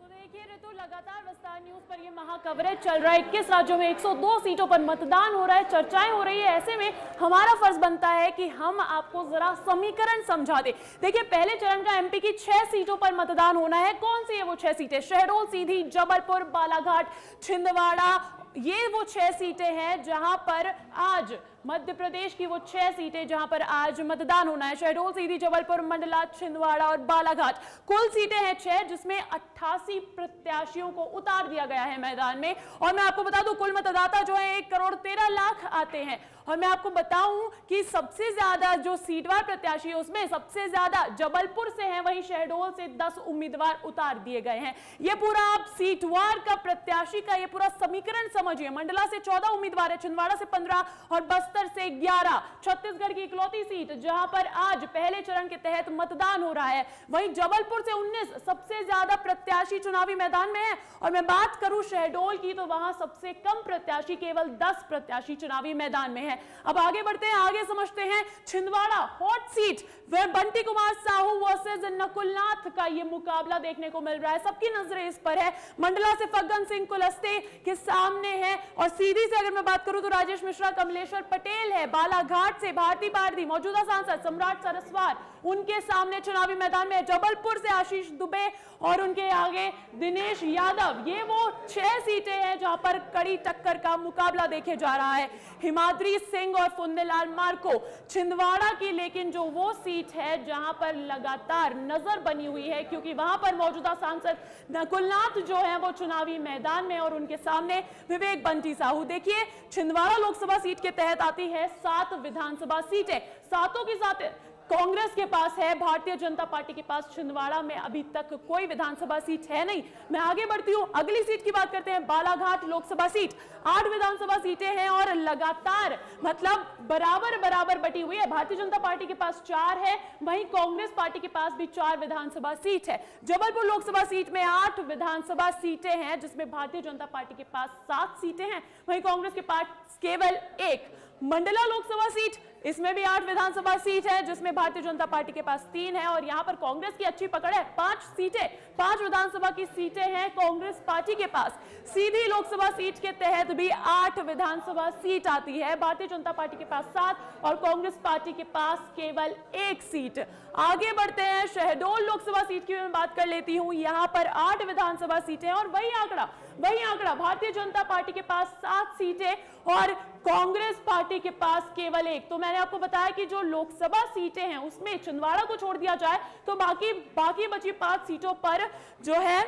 तो देखिए ऋतु, लगातार विस्तार न्यूज पर ये महा कवरेज चल रहा है। 21 राज्यों में 102 सीटों पर मतदान हो रहा है, चर्चाएं हो रही है। ऐसे में हमारा फर्ज बनता है कि हम आपको जरा समीकरण समझा दे। देखिए, पहले चरण का एमपी की 6 सीटों पर मतदान होना है। कौन सी है वो 6 सीटें? शहडोल, सीधी, जबलपुर, बालाघाट, छिंदवाड़ा, ये वो 6 सीटें हैं जहां पर आज मध्य प्रदेश की वो 6 सीटें जहां पर आज मतदान होना है। शहडोल, सीधी, जबलपुर, मंडला, छिंदवाड़ा और बालाघाट, कुल सीटें हैं 6, जिसमें 88 प्रत्याशियों को उतार दिया गया है मैदान में। और मैं आपको बता दूं, कुल मतदाता जो है 1,13,00,000 आते हैं। और मैं आपको बताऊं कि सबसे ज्यादा जो सीटवार प्रत्याशी है उसमें सबसे ज्यादा जबलपुर से हैं, वहीं शहडोल से 10 उम्मीदवार उतार दिए गए हैं। ये पूरा आप सीटवार का प्रत्याशी का ये पूरा समीकरण समझिए। मंडला से 14 उम्मीदवार है, छिंदवाड़ा से 15 और बस्तर से 11। छत्तीसगढ़ की इकलौती सीट जहां पर आज पहले चरण के तहत मतदान हो रहा है। वहीं जबलपुर से 19 सबसे ज्यादा प्रत्याशी चुनावी मैदान में है। और मैं बात करूं शहडोल की तो वहां सबसे कम प्रत्याशी, केवल 10 प्रत्याशी चुनावी मैदान में है। अब आगे बढ़ते हैं, आगे समझते हैं छिंदवाड़ा हॉट सीट, वह बंटी कुमार साहू वर्सेस नकुलनाथ का ये मुकाबला देखने को मिल रहा है। सबकी नजरें इस पर है। मंडला से फग्गन सिंह कुलस्ते के सामने है और सीधी से अगर मैं बात करूं तो राजेश मिश्रा, कमलेश्वर पटेल है। बालाघाट से भारती पारदी, मौजूदा सांसद सम्राट सरस्वार, उनके सामने चुनावी मैदान में। जबलपुर से आशीष दुबे और उनके आगे दिनेश यादव। ये वो 6 सीटें हैं जहां पर कड़ी टक्कर का मुकाबला देखे जा रहा है। हिमाद्री सिंह और फुंदेलाल मार्को छिंदवाड़ा की, लेकिन जो वो सीट है जहां पर लगातार नजर बनी हुई है, क्योंकि वहां पर मौजूदा सांसद नकुलनाथ जो है वो चुनावी मैदान में और उनके सामने विवेक बंटी साहू। देखिए, छिंदवाड़ा लोकसभा सीट के तहत आती है 7 विधानसभा सीटें, सातों की साथ कांग्रेस के पास है, भारतीय जनता पार्टी के पास छिंदवाड़ा में अभी तक कोई विधानसभा सीट है नहीं। मैं आगे बढ़ती हूं, अगली सीट की बात करते हैं। बालाघाट लोकसभा सीट, 8 विधानसभा सीटें हैं और लगातार मतलब बराबर बराबर बटी हुई है। भारतीय जनता पार्टी के पास 4 है, वहीं कांग्रेस पार्टी के पास भी 4 विधानसभा सीट है। जबलपुर लोकसभा सीट में 8 विधानसभा सीटें हैं, जिसमें भारतीय जनता पार्टी के पास 7 सीटें हैं, वहीं कांग्रेस के पास केवल 1। मंडला लोकसभा सीट, इसमें भी 8 विधानसभा सीट है, जिसमें भारतीय जनता पार्टी के पास 3 है और यहां पर कांग्रेस की अच्छी पकड़ है। 5 सीटें, 5 विधानसभा की सीटें हैं कांग्रेस पार्टी के पास। सीधी लोकसभा सीट के तहत भी 8 विधानसभा सीट आती है, भारतीय जनता पार्टी के पास 7 और कांग्रेस पार्टी के पास केवल 1 सीट। आगे बढ़ते हैं, शहडोल लोकसभा सीट की मैं बात कर लेती हूं। यहां पर 8 विधानसभा सीटें और वही आंकड़ा भारतीय जनता पार्टी के पास 7 सीटें और कांग्रेस पार्टी के पास केवल 1। तो मैंने आपको बताया कि जो लोकसभा सीटें हैं उसमें छिंदवाड़ा को छोड़ दिया जाए तो बाकी बची 5 सीटों पर जो है।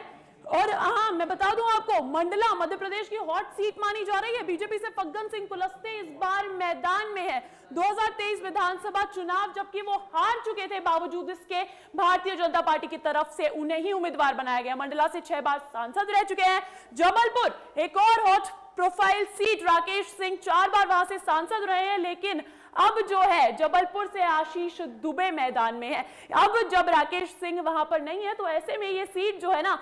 और हाँ, मैं बता दूं आपको, मंडला मध्य प्रदेश की हॉट सीट मानी जा रही है। बीजेपी से फग्गन सिंह कुलस्ते इस बार मैदान में है। 2023 विधानसभा चुनाव जबकि वो हार चुके थे, बावजूद इसके भारतीय जनता पार्टी की तरफ से उन्हें ही उम्मीदवार बनाया गया। मंडला से 6 बार सांसद रह चुके हैं। जबलपुर एक और hot profile seat, Rakesh Singh 4 बार वहां से सांसद रहे हैं, लेकिन अब जो है जबलपुर से आशीष दुबे मैदान में है। अब जब राकेश सिंह वहां पर नहीं है तो ऐसे में ये सीट जो है ना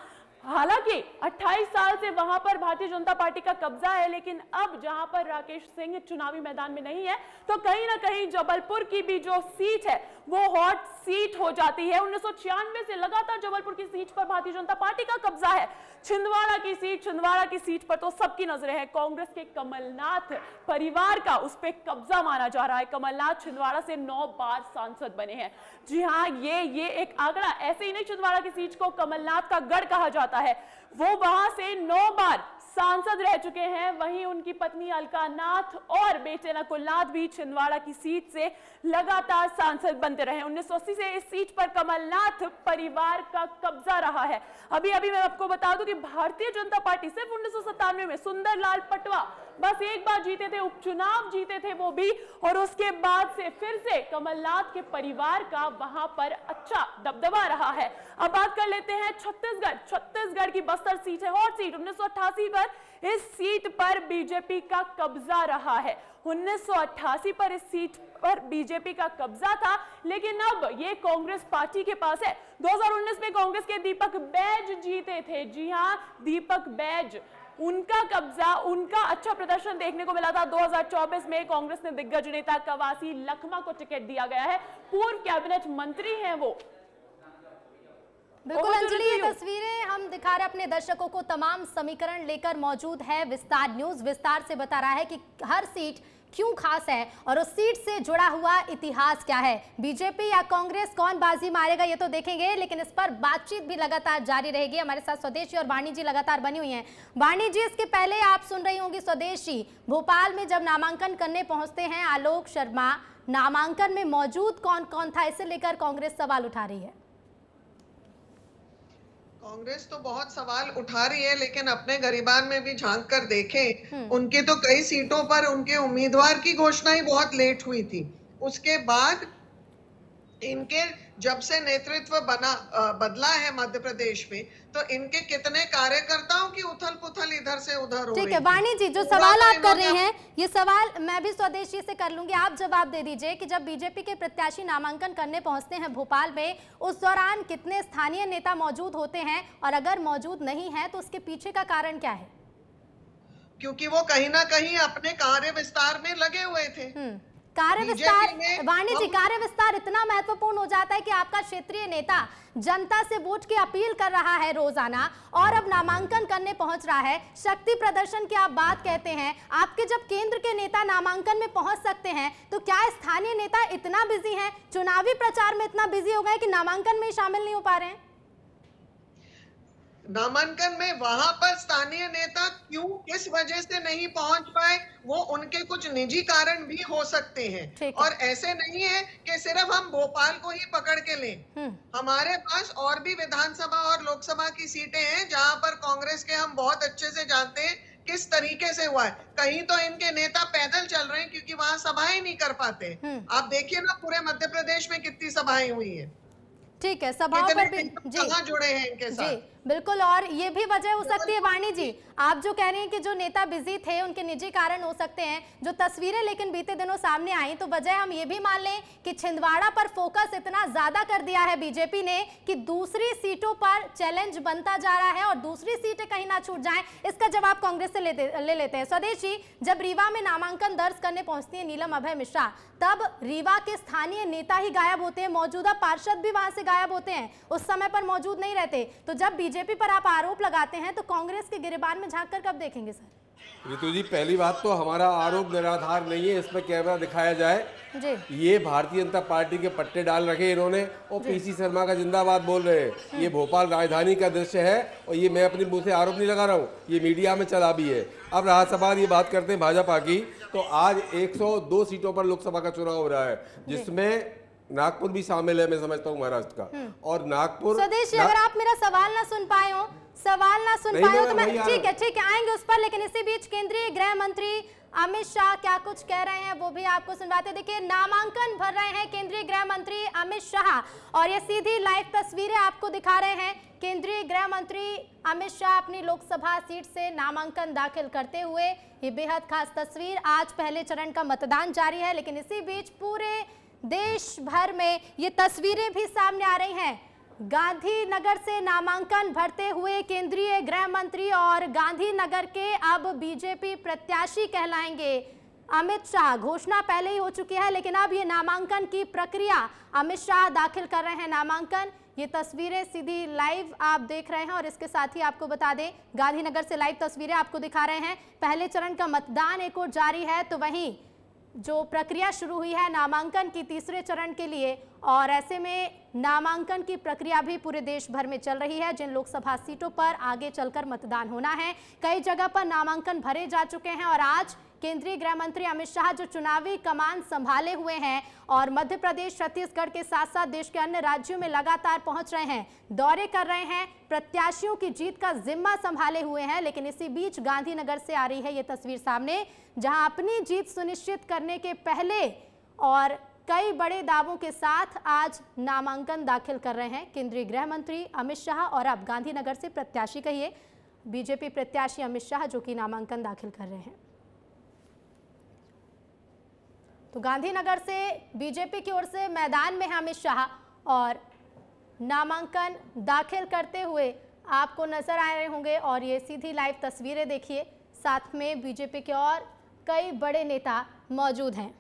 हालांकि 28 साल से वहां पर भारतीय जनता पार्टी का कब्जा है, लेकिन अब जहां पर राकेश सिंह चुनावी मैदान में नहीं है तो कहीं ना कहीं जबलपुर की भी जो सीट है वो हॉट सीट हो जाती है। 1996 से लगातार जबलपुर की सीट पर भारतीय जनता पार्टी का कब्जा है। छिंदवाड़ा की सीट पर तो सबकी नजरें हैं। कांग्रेस के कमलनाथ परिवार का उस पर कब्जा माना जा रहा है। कमलनाथ छिंदवाड़ा से 9 बार सांसद बने हैं। जी हाँ, ये एक आंकड़ा, ऐसे ही नहीं छिंदवाड़ा की सीट को कमलनाथ का गढ़ कहा जाता है। वो वहां से 9 बार सांसद रह चुके हैं। वहीं उनकी पत्नी अलका नाथ और बेटे नकुल नाथ भी छिंदवाड़ा की सीट से लगातार सांसद बनते रहे। 1980 से इस सीट पर कमलनाथ परिवार का कब्जा रहा है। अभी मैं आपको बता दूं कि भारतीय जनता पार्टी सिर्फ 1997 में सुंदरलाल पटवा बस एक बार जीते थे, उपचुनाव जीते थे वो भी, और उसके बाद से फिर से कमलनाथ के परिवार का वहां पर अच्छा दबदबा रहा है। अब बात कर लेते हैं छत्तीसगढ़ की बस्तर सीट है, हॉट सीट। 1988 पर इस सीट पर बीजेपी का कब्जा रहा है। 1988 पर इस सीट पर बीजेपी का कब्जा था, लेकिन अब ये कांग्रेस पार्टी के पास है। 2019 में कांग्रेस के दीपक बैज जीते थे। जी हां, दीपक बैज, उनका कब्जा, उनका अच्छा प्रदर्शन देखने को मिला था। 2024 में कांग्रेस ने दिग्गज नेता कवासी लखमा को टिकट दिया गया है। पूर्व कैबिनेट मंत्री हैं वो। बिल्कुल अंजलि, ये तस्वीरें हम दिखा रहे अपने दर्शकों को। तमाम समीकरण लेकर मौजूद है विस्तार न्यूज। विस्तार से बता रहा है कि हर सीट क्यों खास है और उस सीट से जुड़ा हुआ इतिहास क्या है। बीजेपी या कांग्रेस, कौन बाजी मारेगा ये तो देखेंगे, लेकिन इस पर बातचीत भी लगातार जारी रहेगी। हमारे साथ स्वदेशी और वाणी जी लगातार बनी हुई हैं। वाणी जी, इसके पहले आप सुन रही होंगी स्वदेशी, भोपाल में जब नामांकन करने पहुंचते हैं आलोक शर्मा, नामांकन में मौजूद कौन कौन था, इसे लेकर कांग्रेस सवाल उठा रही है। कांग्रेस तो बहुत सवाल उठा रही है, लेकिन अपने गरिबान में भी झांक कर देखें, उनके तो कई सीटों पर उनके उम्मीदवार की घोषणा ही बहुत लेट हुई थी। उसके बाद इनके जब से नेतृत्व बदला है मध्य प्रदेश में, तो इनके कितने कार्यकर्ताओं की उथल पुथल इधर से उधर हो रही है। ठीक है वाणी जी, जो सवाल आप कर रहे हैं, ये सवाल मैं भी स्वदेशी से कर लूंगी। आप जवाब दे दीजिए कि जब बीजेपी के प्रत्याशी नामांकन करने पहुंचते हैं भोपाल में, उस दौरान कितने स्थानीय नेता मौजूद होते हैं, और अगर मौजूद नहीं है तो उसके पीछे का कारण क्या है? क्योंकि वो कहीं ना कहीं अपने कार्य विस्तार में लगे हुए थे। कार्य विस्तार, वाणी जी, कार्य विस्तार इतना महत्वपूर्ण हो जाता है कि आपका क्षेत्रीय नेता जनता से वोट की अपील कर रहा है रोजाना, और अब नामांकन करने पहुंच रहा है। शक्ति प्रदर्शन की आप बात कहते हैं, आपके जब केंद्र के नेता नामांकन में पहुंच सकते हैं, तो क्या स्थानीय नेता इतना बिजी हैं, चुनावी प्रचार में इतना बिजी हो गए कि नामांकन में शामिल नहीं हो पा रहे हैं? नामांकन में वहां पर स्थानीय नेता क्यों, किस वजह से नहीं पहुंच पाए, वो उनके कुछ निजी कारण भी हो सकते हैं। और ऐसे नहीं है कि सिर्फ हम भोपाल को ही पकड़ के लें। हमारे पास और भी विधानसभा और लोकसभा की सीटें हैं जहां पर कांग्रेस के हम बहुत अच्छे से जानते हैं किस तरीके से हुआ है। कहीं तो इनके नेता पैदल चल रहे हैं क्योंकि वहां सभाएं नहीं कर पाते। आप देखिए ना, पूरे मध्य प्रदेश में कितनी सभाएं हुई है। ठीक है, सभाओं पर भी जी जुड़े हैं इनके साथ। जी बिल्कुल, और ये भी वजह हो सकती है वाणी जी, आप जो कह रही हैं कि जो नेता बिजी थे उनके निजी कारण हो सकते हैं। जो तस्वीरें लेकिन बीते दिनों सामने आई, तो वजह हम ये भी मान लें कि छिंदवाड़ा पर फोकस इतना ज्यादा कर दिया है बीजेपी ने कि दूसरी सीटों पर चैलेंज बनता जा रहा है और दूसरी सीटें कहीं ना छूट जाएं। इसका जवाब कांग्रेस से ले लेते हैं। स्वदेशी, जब रीवा में नामांकन दर्ज करने पहुंचती है नीलम अभय मिश्रा, तब रीवा के स्थानीय नेता ही गायब होते हैं, मौजूदा पार्षद भी वहां से गायब होते हैं, उस समय पर मौजूद नहीं रहते। तो जब बीजेपी पर आप आरोप लगाते हैं, तो कांग्रेस के गिरेबान में झांककर कब देखेंगे सर? ऋतु जी, पहली बात तो हमारा आरोप निराधार नहीं है, इसमें कैमरा दिखाया जाए जी। ये भारतीय जनता पार्टी के पट्टे डाल रखे इन्होंने, और पीसी शर्मा का जिंदाबाद बोल रहे हैं। ये भोपाल राजधानी का दृश्य है, और ये मैं अपनी मुंह से आरोप नहीं लगा रहा हूँ, ये मीडिया में चला भी है। अब रहा सवाल, ये बात करते हैं भाजपा की, तो आज 102 सीटों पर लोकसभा का चुनाव हो रहा है, जिसमें नागपुर भी शामिल है, मैं समझता हूँ महाराष्ट्र का, और नागपुर। स्वदेशी, अगर आप मेरा सवाल ना सुन पाए हो तो मैं ठीक है आएंगे उस पर, लेकिन इसी बीच केंद्रीय गृह मंत्री अमित शाह क्या कुछ कह रहे हैं वो भी आपको सुनवाते। देखिए, नामांकन भर रहे हैं केंद्रीय गृह मंत्री अमित शाह, और ये सीधी लाइव तस्वीरें आपको दिखा रहे हैं। केंद्रीय गृह मंत्री अमित शाह अपनी लोकसभा सीट से नामांकन दाखिल करते हुए, ये बेहद खास तस्वीर। आज पहले चरण का मतदान जारी है, लेकिन इसी बीच पूरे देश भर में ये तस्वीरें भी सामने आ रही हैं। गांधीनगर से नामांकन भरते हुए केंद्रीय गृह मंत्री और गांधीनगर के अब बीजेपी प्रत्याशी कहलाएंगे अमित शाह। घोषणा पहले ही हो चुकी है, लेकिन अब ये नामांकन की प्रक्रिया, अमित शाह दाखिल कर रहे हैं नामांकन। ये तस्वीरें सीधी लाइव आप देख रहे हैं और इसके साथ ही आपको बता दें, गांधीनगर से लाइव तस्वीरें आपको दिखा रहे हैं। पहले चरण का मतदान एक और जारी है, तो वहीं जो प्रक्रिया शुरू हुई है नामांकन की तीसरे चरण के लिए, और ऐसे में नामांकन की प्रक्रिया भी पूरे देश भर में चल रही है। जिन लोकसभा सीटों पर आगे चलकर मतदान होना है, कई जगह पर नामांकन भरे जा चुके हैं और आज केंद्रीय गृह मंत्री अमित शाह जो चुनावी कमान संभाले हुए हैं और मध्य प्रदेश, छत्तीसगढ़ के साथ साथ देश के अन्य राज्यों में लगातार पहुंच रहे हैं, दौरे कर रहे हैं, प्रत्याशियों की जीत का जिम्मा संभाले हुए हैं। लेकिन इसी बीच गांधीनगर से आ रही है ये तस्वीर सामने, जहां अपनी जीत सुनिश्चित करने के पहले और कई बड़े दावों के साथ आज नामांकन दाखिल कर रहे हैं केंद्रीय गृह मंत्री अमित शाह। और अब गांधीनगर से प्रत्याशी, कहिए बीजेपी प्रत्याशी अमित शाह, जो कि नामांकन दाखिल कर रहे हैं। तो गांधीनगर से बीजेपी की ओर से मैदान में है अमित शाह और नामांकन दाखिल करते हुए आपको नजर आ रहे होंगे। और ये सीधी लाइव तस्वीरें देखिए, साथ में बीजेपी के और कई बड़े नेता मौजूद हैं।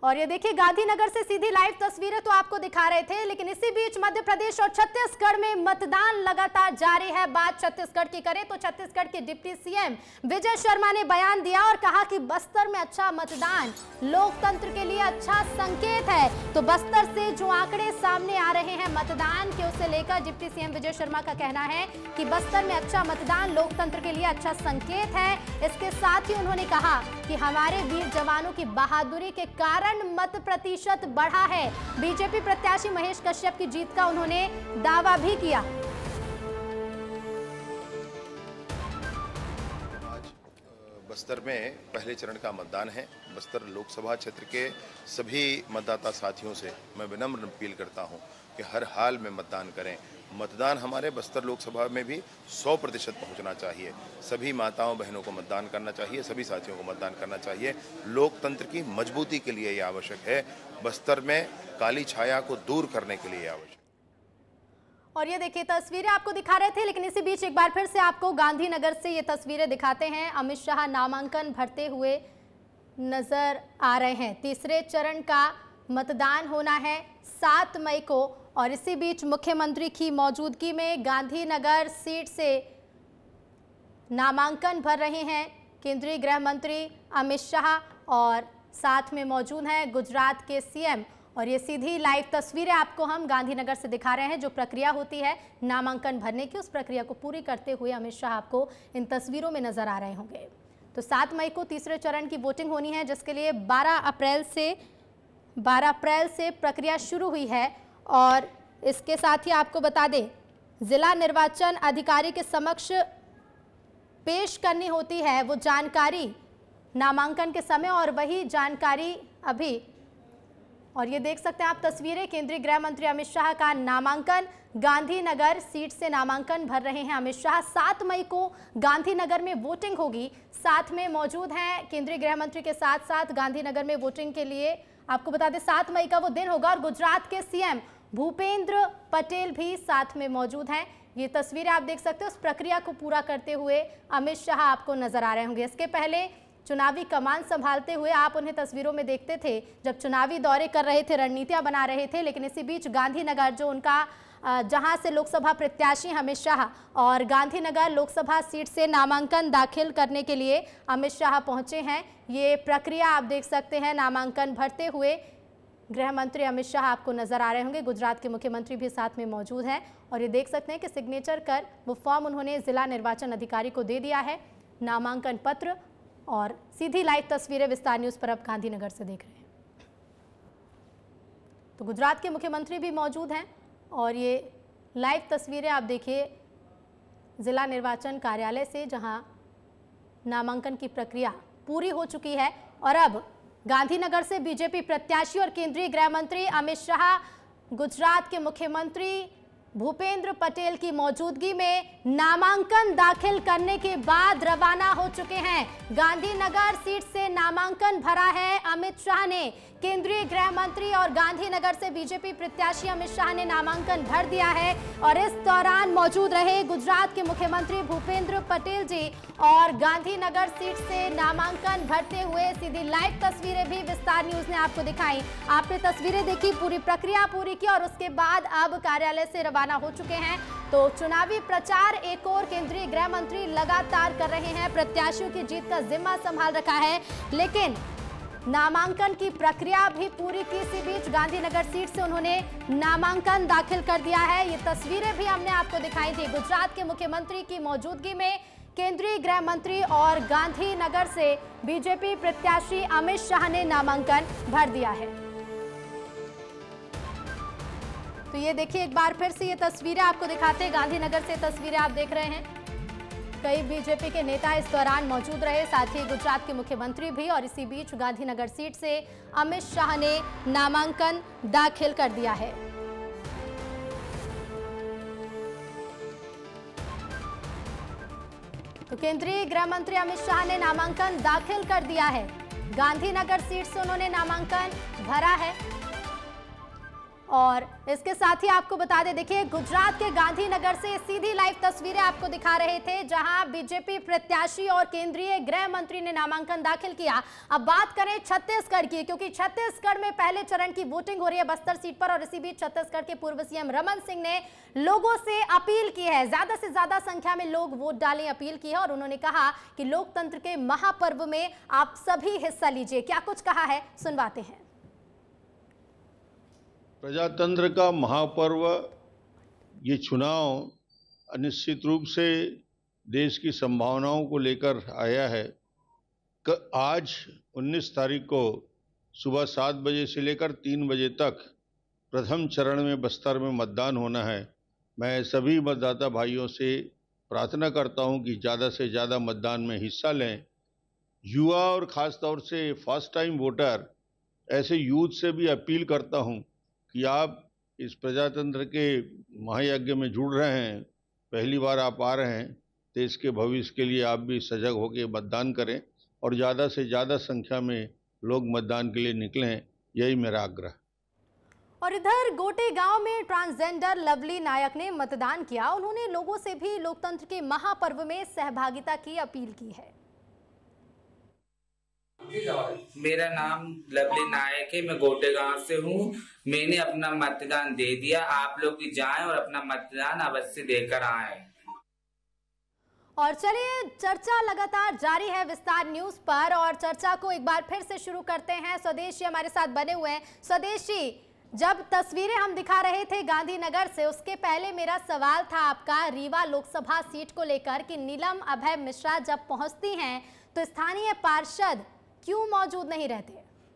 और ये देखिए गांधीनगर से सीधी लाइव तस्वीरें तो आपको दिखा रहे थे, लेकिन इसी बीच मध्य प्रदेश और छत्तीसगढ़ में मतदान लगातार जारी है। बात छत्तीसगढ़ की करें तो छत्तीसगढ़ के डिप्टी सीएम विजय शर्मा ने बयान दिया और कहा कि बस्तर में अच्छा मतदान लोकतंत्र के लिए अच्छा संकेत है। तो बस्तर से जो आंकड़े सामने आ रहे हैं मतदान के, उसे लेकर डिप्टी सीएम विजय शर्मा का कहना है कि बस्तर में अच्छा मतदान लोकतंत्र के लिए अच्छा संकेत है। इसके साथ ही उन्होंने कहा कि हमारे वीर जवानों की बहादुरी के कारण मत प्रतिशत बढ़ा है। बीजेपी प्रत्याशी महेश कश्यप की जीत का उन्होंने दावा भी किया। आज बस्तर में पहले चरण का मतदान है। बस्तर लोकसभा क्षेत्र के सभी मतदाता साथियों से मैं विनम्र अपील करता हूं कि हर हाल में मतदान करें। मतदान हमारे बस्तर लोकसभा में भी 100% पहुंचना चाहिए। सभी माताओं बहनों को मतदान करना चाहिए, सभी साथियों को मतदान करना चाहिए। लोकतंत्र की मजबूती के लिए ये आवश्यक है, बस्तर में काली छाया को दूर करने के लिए आवश्यक। और ये देखिए तस्वीरें आपको दिखा रहे थे, लेकिन इसी बीच एक बार फिर से आपको गांधीनगर से ये तस्वीरें दिखाते हैं। अमित शाह नामांकन भरते हुए नजर आ रहे हैं। तीसरे चरण का मतदान होना है 7 मई को और इसी बीच मुख्यमंत्री की मौजूदगी में गांधीनगर सीट से नामांकन भर रहे हैं केंद्रीय गृह मंत्री अमित शाह और साथ में मौजूद हैं गुजरात के सीएम। और ये सीधी लाइव तस्वीरें आपको हम गांधीनगर से दिखा रहे हैं। जो प्रक्रिया होती है नामांकन भरने की, उस प्रक्रिया को पूरी करते हुए अमित शाह आपको इन तस्वीरों में नजर आ रहे होंगे। तो 7 मई को तीसरे चरण की वोटिंग होनी है, जिसके लिए 12 अप्रैल से प्रक्रिया शुरू हुई है। और इसके साथ ही आपको बता दें, जिला निर्वाचन अधिकारी के समक्ष पेश करनी होती है वो जानकारी नामांकन के समय, और वही जानकारी अभी, और ये देख सकते हैं आप तस्वीरें, केंद्रीय गृह मंत्री अमित शाह का नामांकन, गांधीनगर सीट से नामांकन भर रहे हैं अमित शाह। 7 मई को गांधीनगर में वोटिंग होगी। साथ में मौजूद हैं केंद्रीय गृह मंत्री के साथ साथ गांधीनगर में वोटिंग के लिए, आपको बता दें 7 मई का वो दिन होगा। और गुजरात के सीएम भूपेंद्र पटेल भी साथ में मौजूद हैं। ये तस्वीरें आप देख सकते हो। उस प्रक्रिया को पूरा करते हुए अमित शाह आपको नजर आ रहे होंगे। इसके पहले चुनावी कमान संभालते हुए आप उन्हें तस्वीरों में देखते थे जब चुनावी दौरे कर रहे थे, रणनीतियां बना रहे थे। लेकिन इसी बीच गांधीनगर, जो उनका जहां से लोकसभा प्रत्याशी अमित शाह, और गांधीनगर लोकसभा सीट से नामांकन दाखिल करने के लिए अमित शाह पहुंचे हैं। ये प्रक्रिया आप देख सकते हैं, नामांकन भरते हुए गृह मंत्री अमित शाह आपको नजर आ रहे होंगे। गुजरात के मुख्यमंत्री भी साथ में मौजूद हैं और ये देख सकते हैं कि सिग्नेचर कर वो फॉर्म उन्होंने जिला निर्वाचन अधिकारी को दे दिया है, नामांकन पत्र। और सीधी लाइव तस्वीरें विस्तार न्यूज पर अब गांधीनगर से देख रहे हैं। तो गुजरात के मुख्यमंत्री भी मौजूद हैं और ये लाइव तस्वीरें आप देखिए जिला निर्वाचन कार्यालय से, जहां नामांकन की प्रक्रिया पूरी हो चुकी है। और अब गांधीनगर से बीजेपी प्रत्याशी और केंद्रीय गृह मंत्री अमित शाह, गुजरात के मुख्यमंत्री भूपेंद्र पटेल की मौजूदगी में नामांकन दाखिल करने के बाद रवाना हो चुके हैं। गांधीनगर सीट से नामांकन भरा है अमित शाह ने। केंद्रीय गृह मंत्री और गांधीनगर से बीजेपी प्रत्याशी अमित शाह ने नामांकन भर दिया है और इस दौरान मौजूद रहे गुजरात के मुख्यमंत्री भूपेंद्र पटेल जी और गांधीनगर सीट से नामांकन भरते हुए सीधी लाइव तस्वीरें भी विस्तार न्यूज ने आपको दिखाई। आपने तस्वीरें देखी, पूरी प्रक्रिया पूरी की और उसके बाद अब कार्यालय से रवाना हो चुके हैं। तो चुनावी प्रचार एक और केंद्रीय गृह मंत्री लगातार कर रहे हैं, प्रत्याशियों की जीत का जिम्मा संभाल रखा है, लेकिन नामांकन की प्रक्रिया भी पूरी की। इसी बीच गांधीनगर सीट से उन्होंने नामांकन दाखिल कर दिया है। ये तस्वीरें भी हमने आपको दिखाई थी। गुजरात के मुख्यमंत्री की मौजूदगी में केंद्रीय गृह मंत्री और गांधीनगर से बीजेपी प्रत्याशी अमित शाह ने नामांकन भर दिया है। तो ये देखिए, एक बार फिर से ये तस्वीरें आपको दिखाते हैं। गांधीनगर से तस्वीरें आप देख रहे हैं। कई बीजेपी के नेता इस दौरान मौजूद रहे, साथ ही गुजरात के मुख्यमंत्री भी, और इसी बीच गांधीनगर सीट से अमित शाह ने नामांकन दाखिल कर दिया है। तो केंद्रीय गृह मंत्री अमित शाह ने नामांकन दाखिल कर दिया है। गांधीनगर सीट से उन्होंने नामांकन भरा है और इसके साथ ही आपको बता दें, देखिए गुजरात के गांधीनगर से सीधी लाइव तस्वीरें आपको दिखा रहे थे, जहां बीजेपी प्रत्याशी और केंद्रीय गृह मंत्री ने नामांकन दाखिल किया। अब बात करें छत्तीसगढ़ की, क्योंकि छत्तीसगढ़ में पहले चरण की वोटिंग हो रही है बस्तर सीट पर और इसी बीच छत्तीसगढ़ के पूर्व सीएम रमन सिंह ने लोगों से अपील की है, ज्यादा से ज्यादा संख्या में लोग वोट डालें, अपील की है और उन्होंने कहा कि लोकतंत्र के महापर्व में आप सभी हिस्सा लीजिए। क्या कुछ कहा है, सुनवाते हैं। प्रजातंत्र का महापर्व ये चुनाव अनिश्चित रूप से देश की संभावनाओं को लेकर आया है। आज 19 तारीख को सुबह 7 बजे से लेकर 3 बजे तक प्रथम चरण में बस्तर में मतदान होना है। मैं सभी मतदाता भाइयों से प्रार्थना करता हूं कि ज़्यादा से ज़्यादा मतदान में हिस्सा लें। युवा और ख़ास तौर से फर्स्ट टाइम वोटर ऐसे यूथ से भी अपील करता हूं कि आप इस प्रजातंत्र के महायज्ञ में जुड़ रहे हैं, पहली बार आप आ रहे हैं, देश के भविष्य के लिए आप भी सजग होकर मतदान करें और ज़्यादा से ज़्यादा संख्या में लोग मतदान के लिए निकलें, यही मेरा आग्रह। और इधर गोटे गांव में ट्रांसजेंडर लवली नायक ने मतदान किया। उन्होंने लोगों से भी लोकतंत्र के महापर्व में सहभागिता की अपील की है। मेरा नाम लवली नायक है, मैं गोटे गांव से हूँ। मैंने अपना मतदान दे दिया। आप लोग भी जाएं और अपना मतदान अवश्य देकर आएं। और चलिए, चर्चा लगातार जारी है विस्तार न्यूज पर और चर्चा को एक बार फिर से शुरू करते हैं। स्वदेश जी हमारे साथ बने हुए हैं। स्वदेश जी, जब तस्वीरें हम दिखा रहे थे गांधीनगर से, उसके पहले मेरा सवाल था आपका रीवा लोकसभा सीट को लेकर कि नीलम अभय मिश्रा जब पहुंचती हैं तो स्थानीय पार्षद क्यों मौजूद नहीं रहते?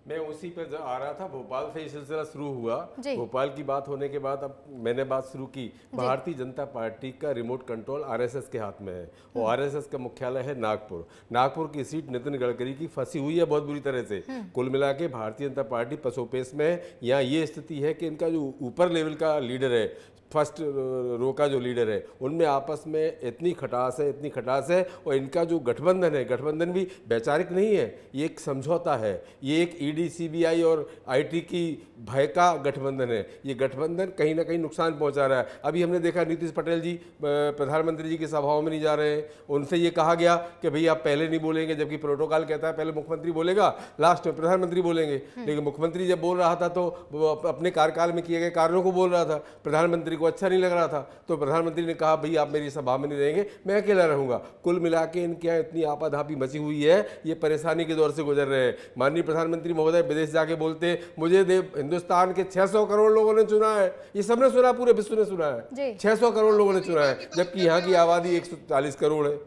मैं उसी पर आ रहा था। भोपाल से ये सिलसिला शुरू हुआ। भोपाल की बात होने के बाद अब मैंने बात शुरू की। भारतीय जनता पार्टी का रिमोट कंट्रोल आरएसएस के हाथ में है और आरएसएस का मुख्यालय है नागपुर। नागपुर की सीट नितिन गडकरी की फंसी हुई है बहुत बुरी तरह से। कुल मिला के भारतीय जनता पार्टी पसोपेश में है। यहाँ ये स्थिति है कि इनका जो ऊपर लेवल का लीडर है, फर्स्ट रो का जो लीडर है, उनमें आपस में इतनी खटास है और इनका जो गठबंधन है, गठबंधन भी वैचारिक नहीं है, ये एक समझौता है। ये एक ईडी सीबीआई और आईटी की भय का गठबंधन है। ये गठबंधन कहीं ना कहीं नुकसान पहुंचा रहा है। अभी हमने देखा नीतीश पटेल जी प्रधानमंत्री जी की सभाओं में नहीं जा रहे हैं। उनसे ये कहा गया कि भाई आप पहले नहीं बोलेंगे, जबकि प्रोटोकॉल कहता है पहले मुख्यमंत्री बोलेगा, लास्ट में प्रधानमंत्री बोलेंगे। लेकिन मुख्यमंत्री जब बोल रहा था तो वो अपने कार्यकाल में किए गए कार्यों को बोल रहा था, प्रधानमंत्री को अच्छा नहीं लग रहा था, तो प्रधानमंत्री ने कहा भाई आप मेरी सभा में नहीं रहेंगे, मैं अकेला रहूंगा। कुल मिला के इनके यहाँ इतनी आपाधापी मची हुई है, ये परेशानी के दौर से गुजर रहे हैं। माननीय प्रधानमंत्री महोदय विदेश जाके बोलते मुझे हिंदुस्तान के 600 करोड़ लोगों ने चुना है। ये सबने सुना, पूरे विश्व ने सुना है। 600 करोड़ लोगों ने चुना है, जबकि यहाँ की आबादी 140 करोड़ है।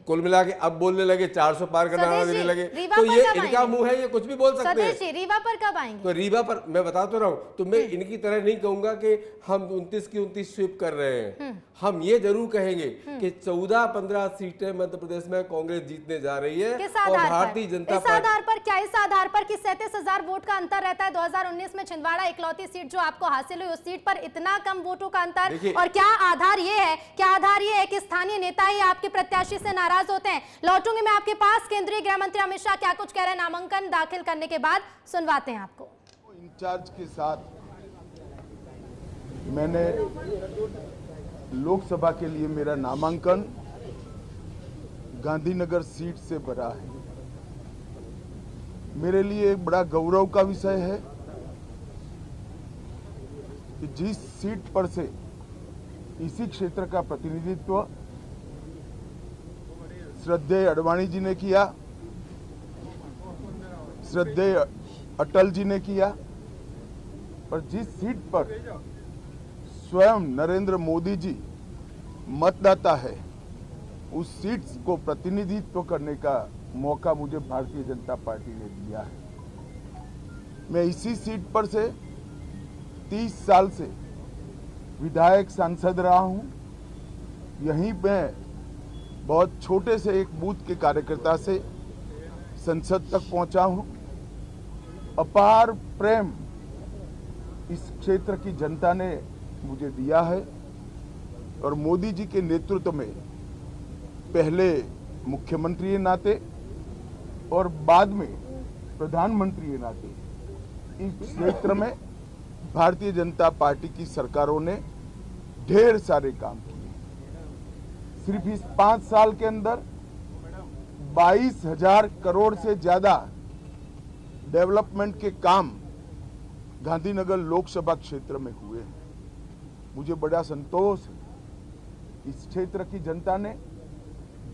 कुल मिला के अब बोलने लगे 400 पार करना देने लगे, तो ये इनका मुंह है, ये कुछ भी बोल सकते हैं। रीवा पर कब आएंगे? तो रीवा पर मैं बता तो रहा हूँ, तो मैं इनकी तरह नहीं कहूंगा कि हम 29 की 29 स्वीप कर रहे हैं। हम ये जरूर कहेंगे कि 14-15 सीटें मध्य प्रदेश में कांग्रेस जीतने जा रही है और भारतीय जनता पार्टी। इस आधार पर क्या, इस आधार पर कि 37,000 वोट का अंतर रहता है? 2019 में छिंदवाड़ा इकलौती सीट जो आपको हासिल हुई, उस सीट पर इतना कम वोटों का अंतर, और क्या आधार ये है, क्या आधार ये है कि स्थानीय नेता ही आपके प्रत्याशी से नाराज होते हैं? लौटूंगी मैं आपके पास। केंद्रीय गृह मंत्री अमित शाह क्या कुछ कह रहे हैं नामांकन दाखिल करने के बाद, सुनवाते हैं आपको। इंचार्ज के साथ मैंने लोकसभा के लिए मेरा नामांकन गांधीनगर सीट से भरा है। मेरे लिए एक बड़ा गौरव का विषय है कि जिस सीट पर से इसी क्षेत्र का प्रतिनिधित्व श्रद्धेय अडवाणी जी ने किया, श्रद्धेय अटल जी ने किया, और जिस सीट पर स्वयं नरेंद्र मोदी जी मतदाता है, उस सीट को प्रतिनिधित्व करने का मौका मुझे भारतीय जनता पार्टी ने दिया है। मैं इसी सीट पर से 30 साल से विधायक सांसद रहा हूं। यहीं मैं बहुत छोटे से एक बूथ के कार्यकर्ता से संसद तक पहुंचा हूं। अपार प्रेम इस क्षेत्र की जनता ने मुझे दिया है, और मोदी जी के नेतृत्व में पहले मुख्यमंत्री नाते और बाद में प्रधानमंत्री नाते इस क्षेत्र में भारतीय जनता पार्टी की सरकारों ने ढेर सारे काम किए। सिर्फ इस 5 साल के अंदर 22,000 करोड़ से ज्यादा डेवलपमेंट के काम गांधीनगर लोकसभा क्षेत्र में हुए हैं। मुझे बड़ा संतोष है। इस क्षेत्र की जनता ने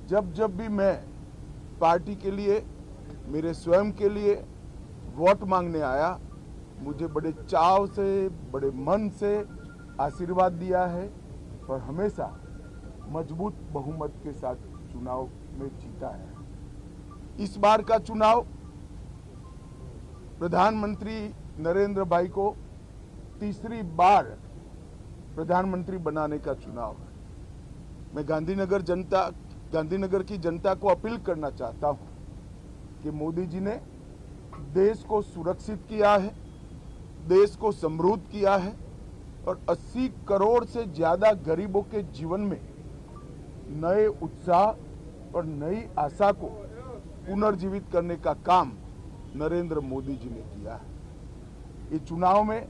जब भी मैं पार्टी के लिए, मेरे स्वयं के लिए वोट मांगने आया, मुझे बड़े चाव से, बड़े मन से आशीर्वाद दिया है, और हमेशा मजबूत बहुमत के साथ चुनाव में जीता है। इस बार का चुनाव प्रधानमंत्री नरेंद्र भाई को तीसरी बार प्रधानमंत्री बनाने का चुनाव है। मैं गांधीनगर की जनता को अपील करना चाहता हूं कि मोदी जी ने देश को सुरक्षित किया है, देश को समृद्ध किया है, और 80 करोड़ से ज्यादा गरीबों के जीवन में नए उत्साह और नई आशा को पुनर्जीवित करने का काम नरेंद्र मोदी जी ने किया है। इस चुनाव में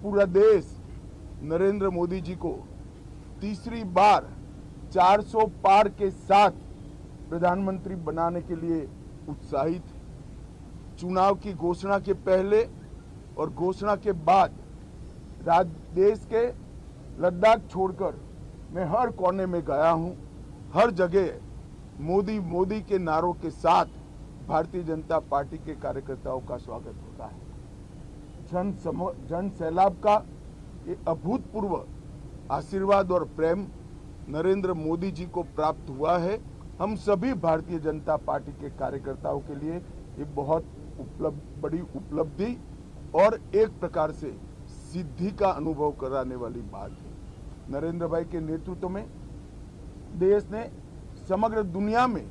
पूरा देश नरेंद्र मोदी जी को तीसरी बार 400 पार के साथ प्रधानमंत्री बनाने के लिए उत्साहित है। चुनाव की घोषणा के पहले और घोषणा के बाद देश के लद्दाख छोड़कर मैं हर कोने में गया हूं। हर जगह मोदी मोदी के नारों के साथ भारतीय जनता पार्टी के कार्यकर्ताओं का स्वागत होता है। जन सैलाब का ये अभूतपूर्व आशीर्वाद और प्रेम नरेंद्र मोदी जी को प्राप्त हुआ है। हम सभी भारतीय जनता पार्टी के कार्यकर्ताओं के लिए ये बहुत बड़ी उपलब्धि और एक प्रकार से सिद्धि का अनुभव कराने वाली बात है। नरेंद्र भाई के नेतृत्व में देश ने समग्र दुनिया में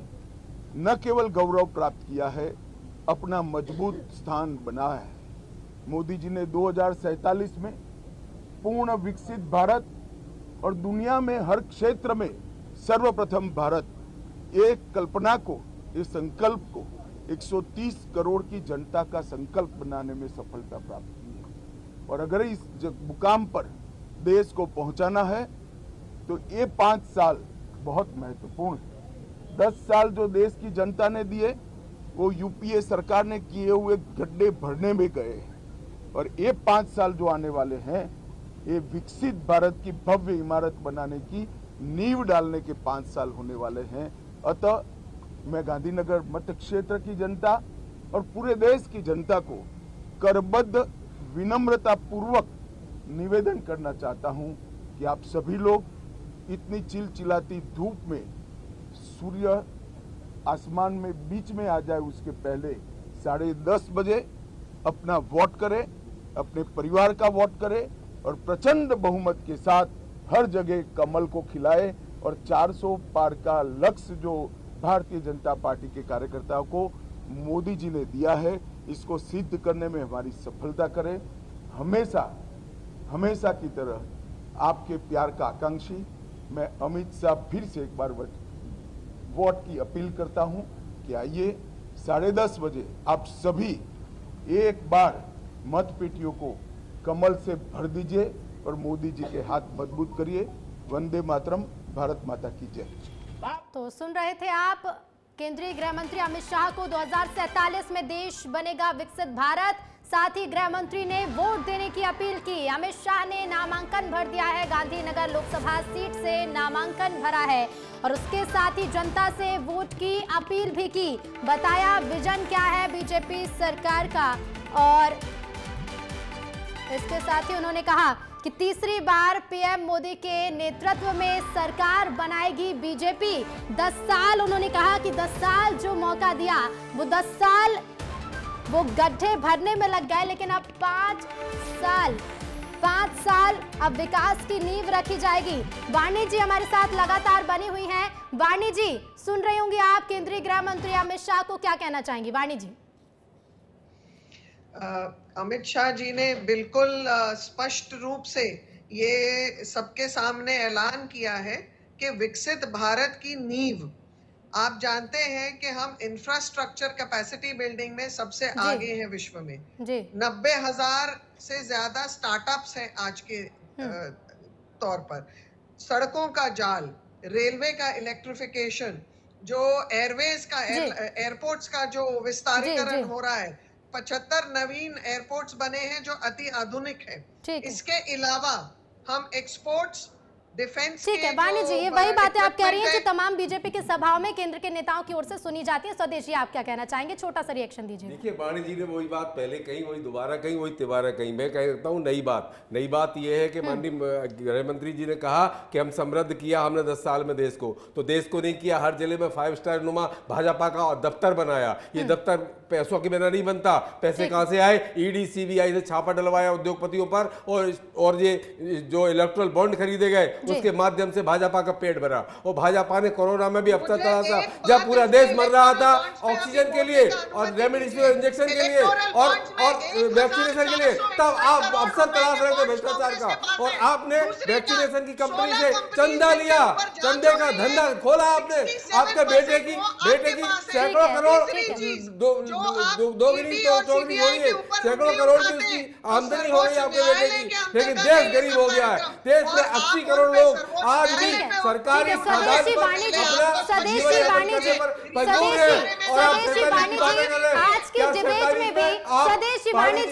न केवल गौरव प्राप्त किया है, अपना मजबूत स्थान बनाया है। मोदी जी ने 2047 में पूर्ण विकसित भारत और दुनिया में हर क्षेत्र में सर्वप्रथम भारत, एक कल्पना को, इस संकल्प को 130 करोड़ की जनता का संकल्प बनाने में सफलता प्राप्त की है। और अगर इस मुकाम पर देश को पहुंचाना है तो ये 5 साल बहुत महत्वपूर्ण है। 10 साल जो देश की जनता ने दिए वो यूपीए सरकार ने किए हुए गड्ढे भरने में गए हैं, और ये 5 साल जो आने वाले हैं ये विकसित भारत की भव्य इमारत बनाने की नींव डालने के 5 साल होने वाले हैं। अतः मैं गांधीनगर मत क्षेत्र की जनता और पूरे देश की जनता को करबद्ध विनम्रता पूर्वक निवेदन करना चाहता हूं कि आप सभी लोग इतनी चिलचिलाती धूप में सूर्य आसमान में बीच में आ जाए उसके पहले 10:30 बजे अपना वोट करें, अपने परिवार का वोट करें और प्रचंड बहुमत के साथ हर जगह कमल को खिलाए और 400 पार का लक्ष्य जो भारतीय जनता पार्टी के कार्यकर्ताओं को मोदी जी ने दिया है, इसको सिद्ध करने में हमारी सफलता करें। हमेशा की तरह आपके प्यार का आकांक्षी मैं अमित शाह फिर से एक बार वोट की अपील करता हूं कि आइए 10:30 बजे आप सभी एक बार मत पेटियों को कमल से भर दीजिए और मोदी जी के हाथ मजबूत करिए। वंदे मातरम, भारत माता की जय। तो सुन रहे थे आप केंद्रीय गृह मंत्री अमित शाह को 2047 में देश बनेगा विकसित भारत। साथ ही गृह मंत्री ने वोट देने की अपील की। अमित शाह ने नामांकन भर दिया है, गांधीनगर लोकसभा सीट से नामांकन भरा है और उसके साथ ही जनता से वोट की अपील भी की। बताया विजन क्या है बीजेपी सरकार का और इसके साथ ही उन्होंने कहा कि तीसरी बार पीएम मोदी के नेतृत्व में सरकार बनाएगी बीजेपी। 10 साल उन्होंने कहा कि 10 साल जो मौका दिया वो 10 साल वो गड्ढे भरने में लग गए, लेकिन अब 5 साल अब विकास की नींव रखी जाएगी। वाणी जी हमारे साथ लगातार बनी हुई हैं। वाणी जी सुन रही होंगी आप केंद्रीय गृह मंत्री अमित शाह को, क्या कहना चाहेंगी वाणी जी? अमित शाह जी ने बिल्कुल स्पष्ट रूप से ये सबके सामने ऐलान किया है कि विकसित भारत की नींव, आप जानते हैं कि हम इंफ्रास्ट्रक्चर कैपेसिटी बिल्डिंग में सबसे आगे हैं विश्व में। 90,000 से ज्यादा स्टार्टअप्स हैं आज के तौर पर। सड़कों का जाल, रेलवे का इलेक्ट्रिफिकेशन, जो एयरवेज का एयरपोर्ट्स का जो विस्तारीकरण हो रहा है, 75 नवीन एयरपोर्ट्स बने हैं जो अति आधुनिक है। इसके अलावा हम एक्सपोर्ट्स, डिफेंस, ठीक है वाणी जी, ये वही बातें आप कह रही हैं जो तमाम बीजेपी के सभाओं में केंद्र के नेताओं की ओर से सुनी जाती है। स्वदेश जी आप क्या कहना चाहेंगे? छोटा सा रिएक्शन दीजिए। देखिए वाणी जी ने वही बात पहले कही, वही दोबारा कही, वही तिबारा कही। मैं कहता हूँ नई बात यह है कि माननीय गृह मंत्री जी ने कहा कि हम समृद्ध किया हमने 10 साल में देश को, तो देश को नहीं किया। हर जिले में 5 स्टार नुमा भाजपा का दफ्तर बनाया। ये दफ्तर पैसों के बिना नहीं बनता। पैसे कहां से आए? ईडी सीबीआई ने छापा डलवाया उद्योगपतियों पर और ये जो इलेक्ट्रल बॉन्ड खरीदे गए उसके माध्यम से भाजपा का पेट भरा। और भाजपा ने कोरोना में भी अवसर तलाशा था, जब पूरा देश मर रहा था ऑक्सीजन के लिए और रेमडेसिविर इंजेक्शन के लिए और वैक्सीनेशन के लिए, तब आप अवसर तलाश रहे थे भ्रष्टाचार का। और आपने वैक्सीनेशन की कंपनी से चंदा लिया, चंदे का धंधा खोला आपने। आपके बेटे की सैकड़ों करोड़ सैकड़ों करोड़ की उसकी आमदनी हो रही है आपके बेटे की, लेकिन देश गरीब हो गया है। देश में 80 करोड़ लोग आज भी सरकारी स्वदेशी वाणी जी आज की डिबेट में भी स्वदेशी वाणी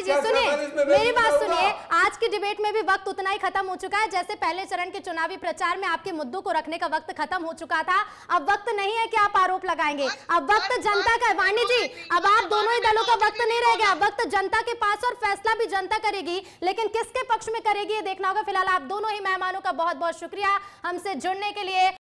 जी सुनिए, मेरी बात सुनिए। आज की डिबेट में भी वक्त उतना ही खत्म हो चुका है जैसे पहले चरण के चुनावी प्रचार में आपके मुद्दों को रखने का वक्त खत्म हो चुका था। अब वक्त नहीं है कि आप आरोप लगाएंगे, अब वक्त जनता का। वाणी जी अब आप दोनों ही दलों का वक्त नहीं रह गया, वक्त जनता के पास और फैसला भी जनता करेगी, लेकिन किसके पक्ष में करेगी ये देखना होगा। फिलहाल आप दोनों ही मेहमानों का बहुत बहुत शुक्रिया हमसे जुड़ने के लिए।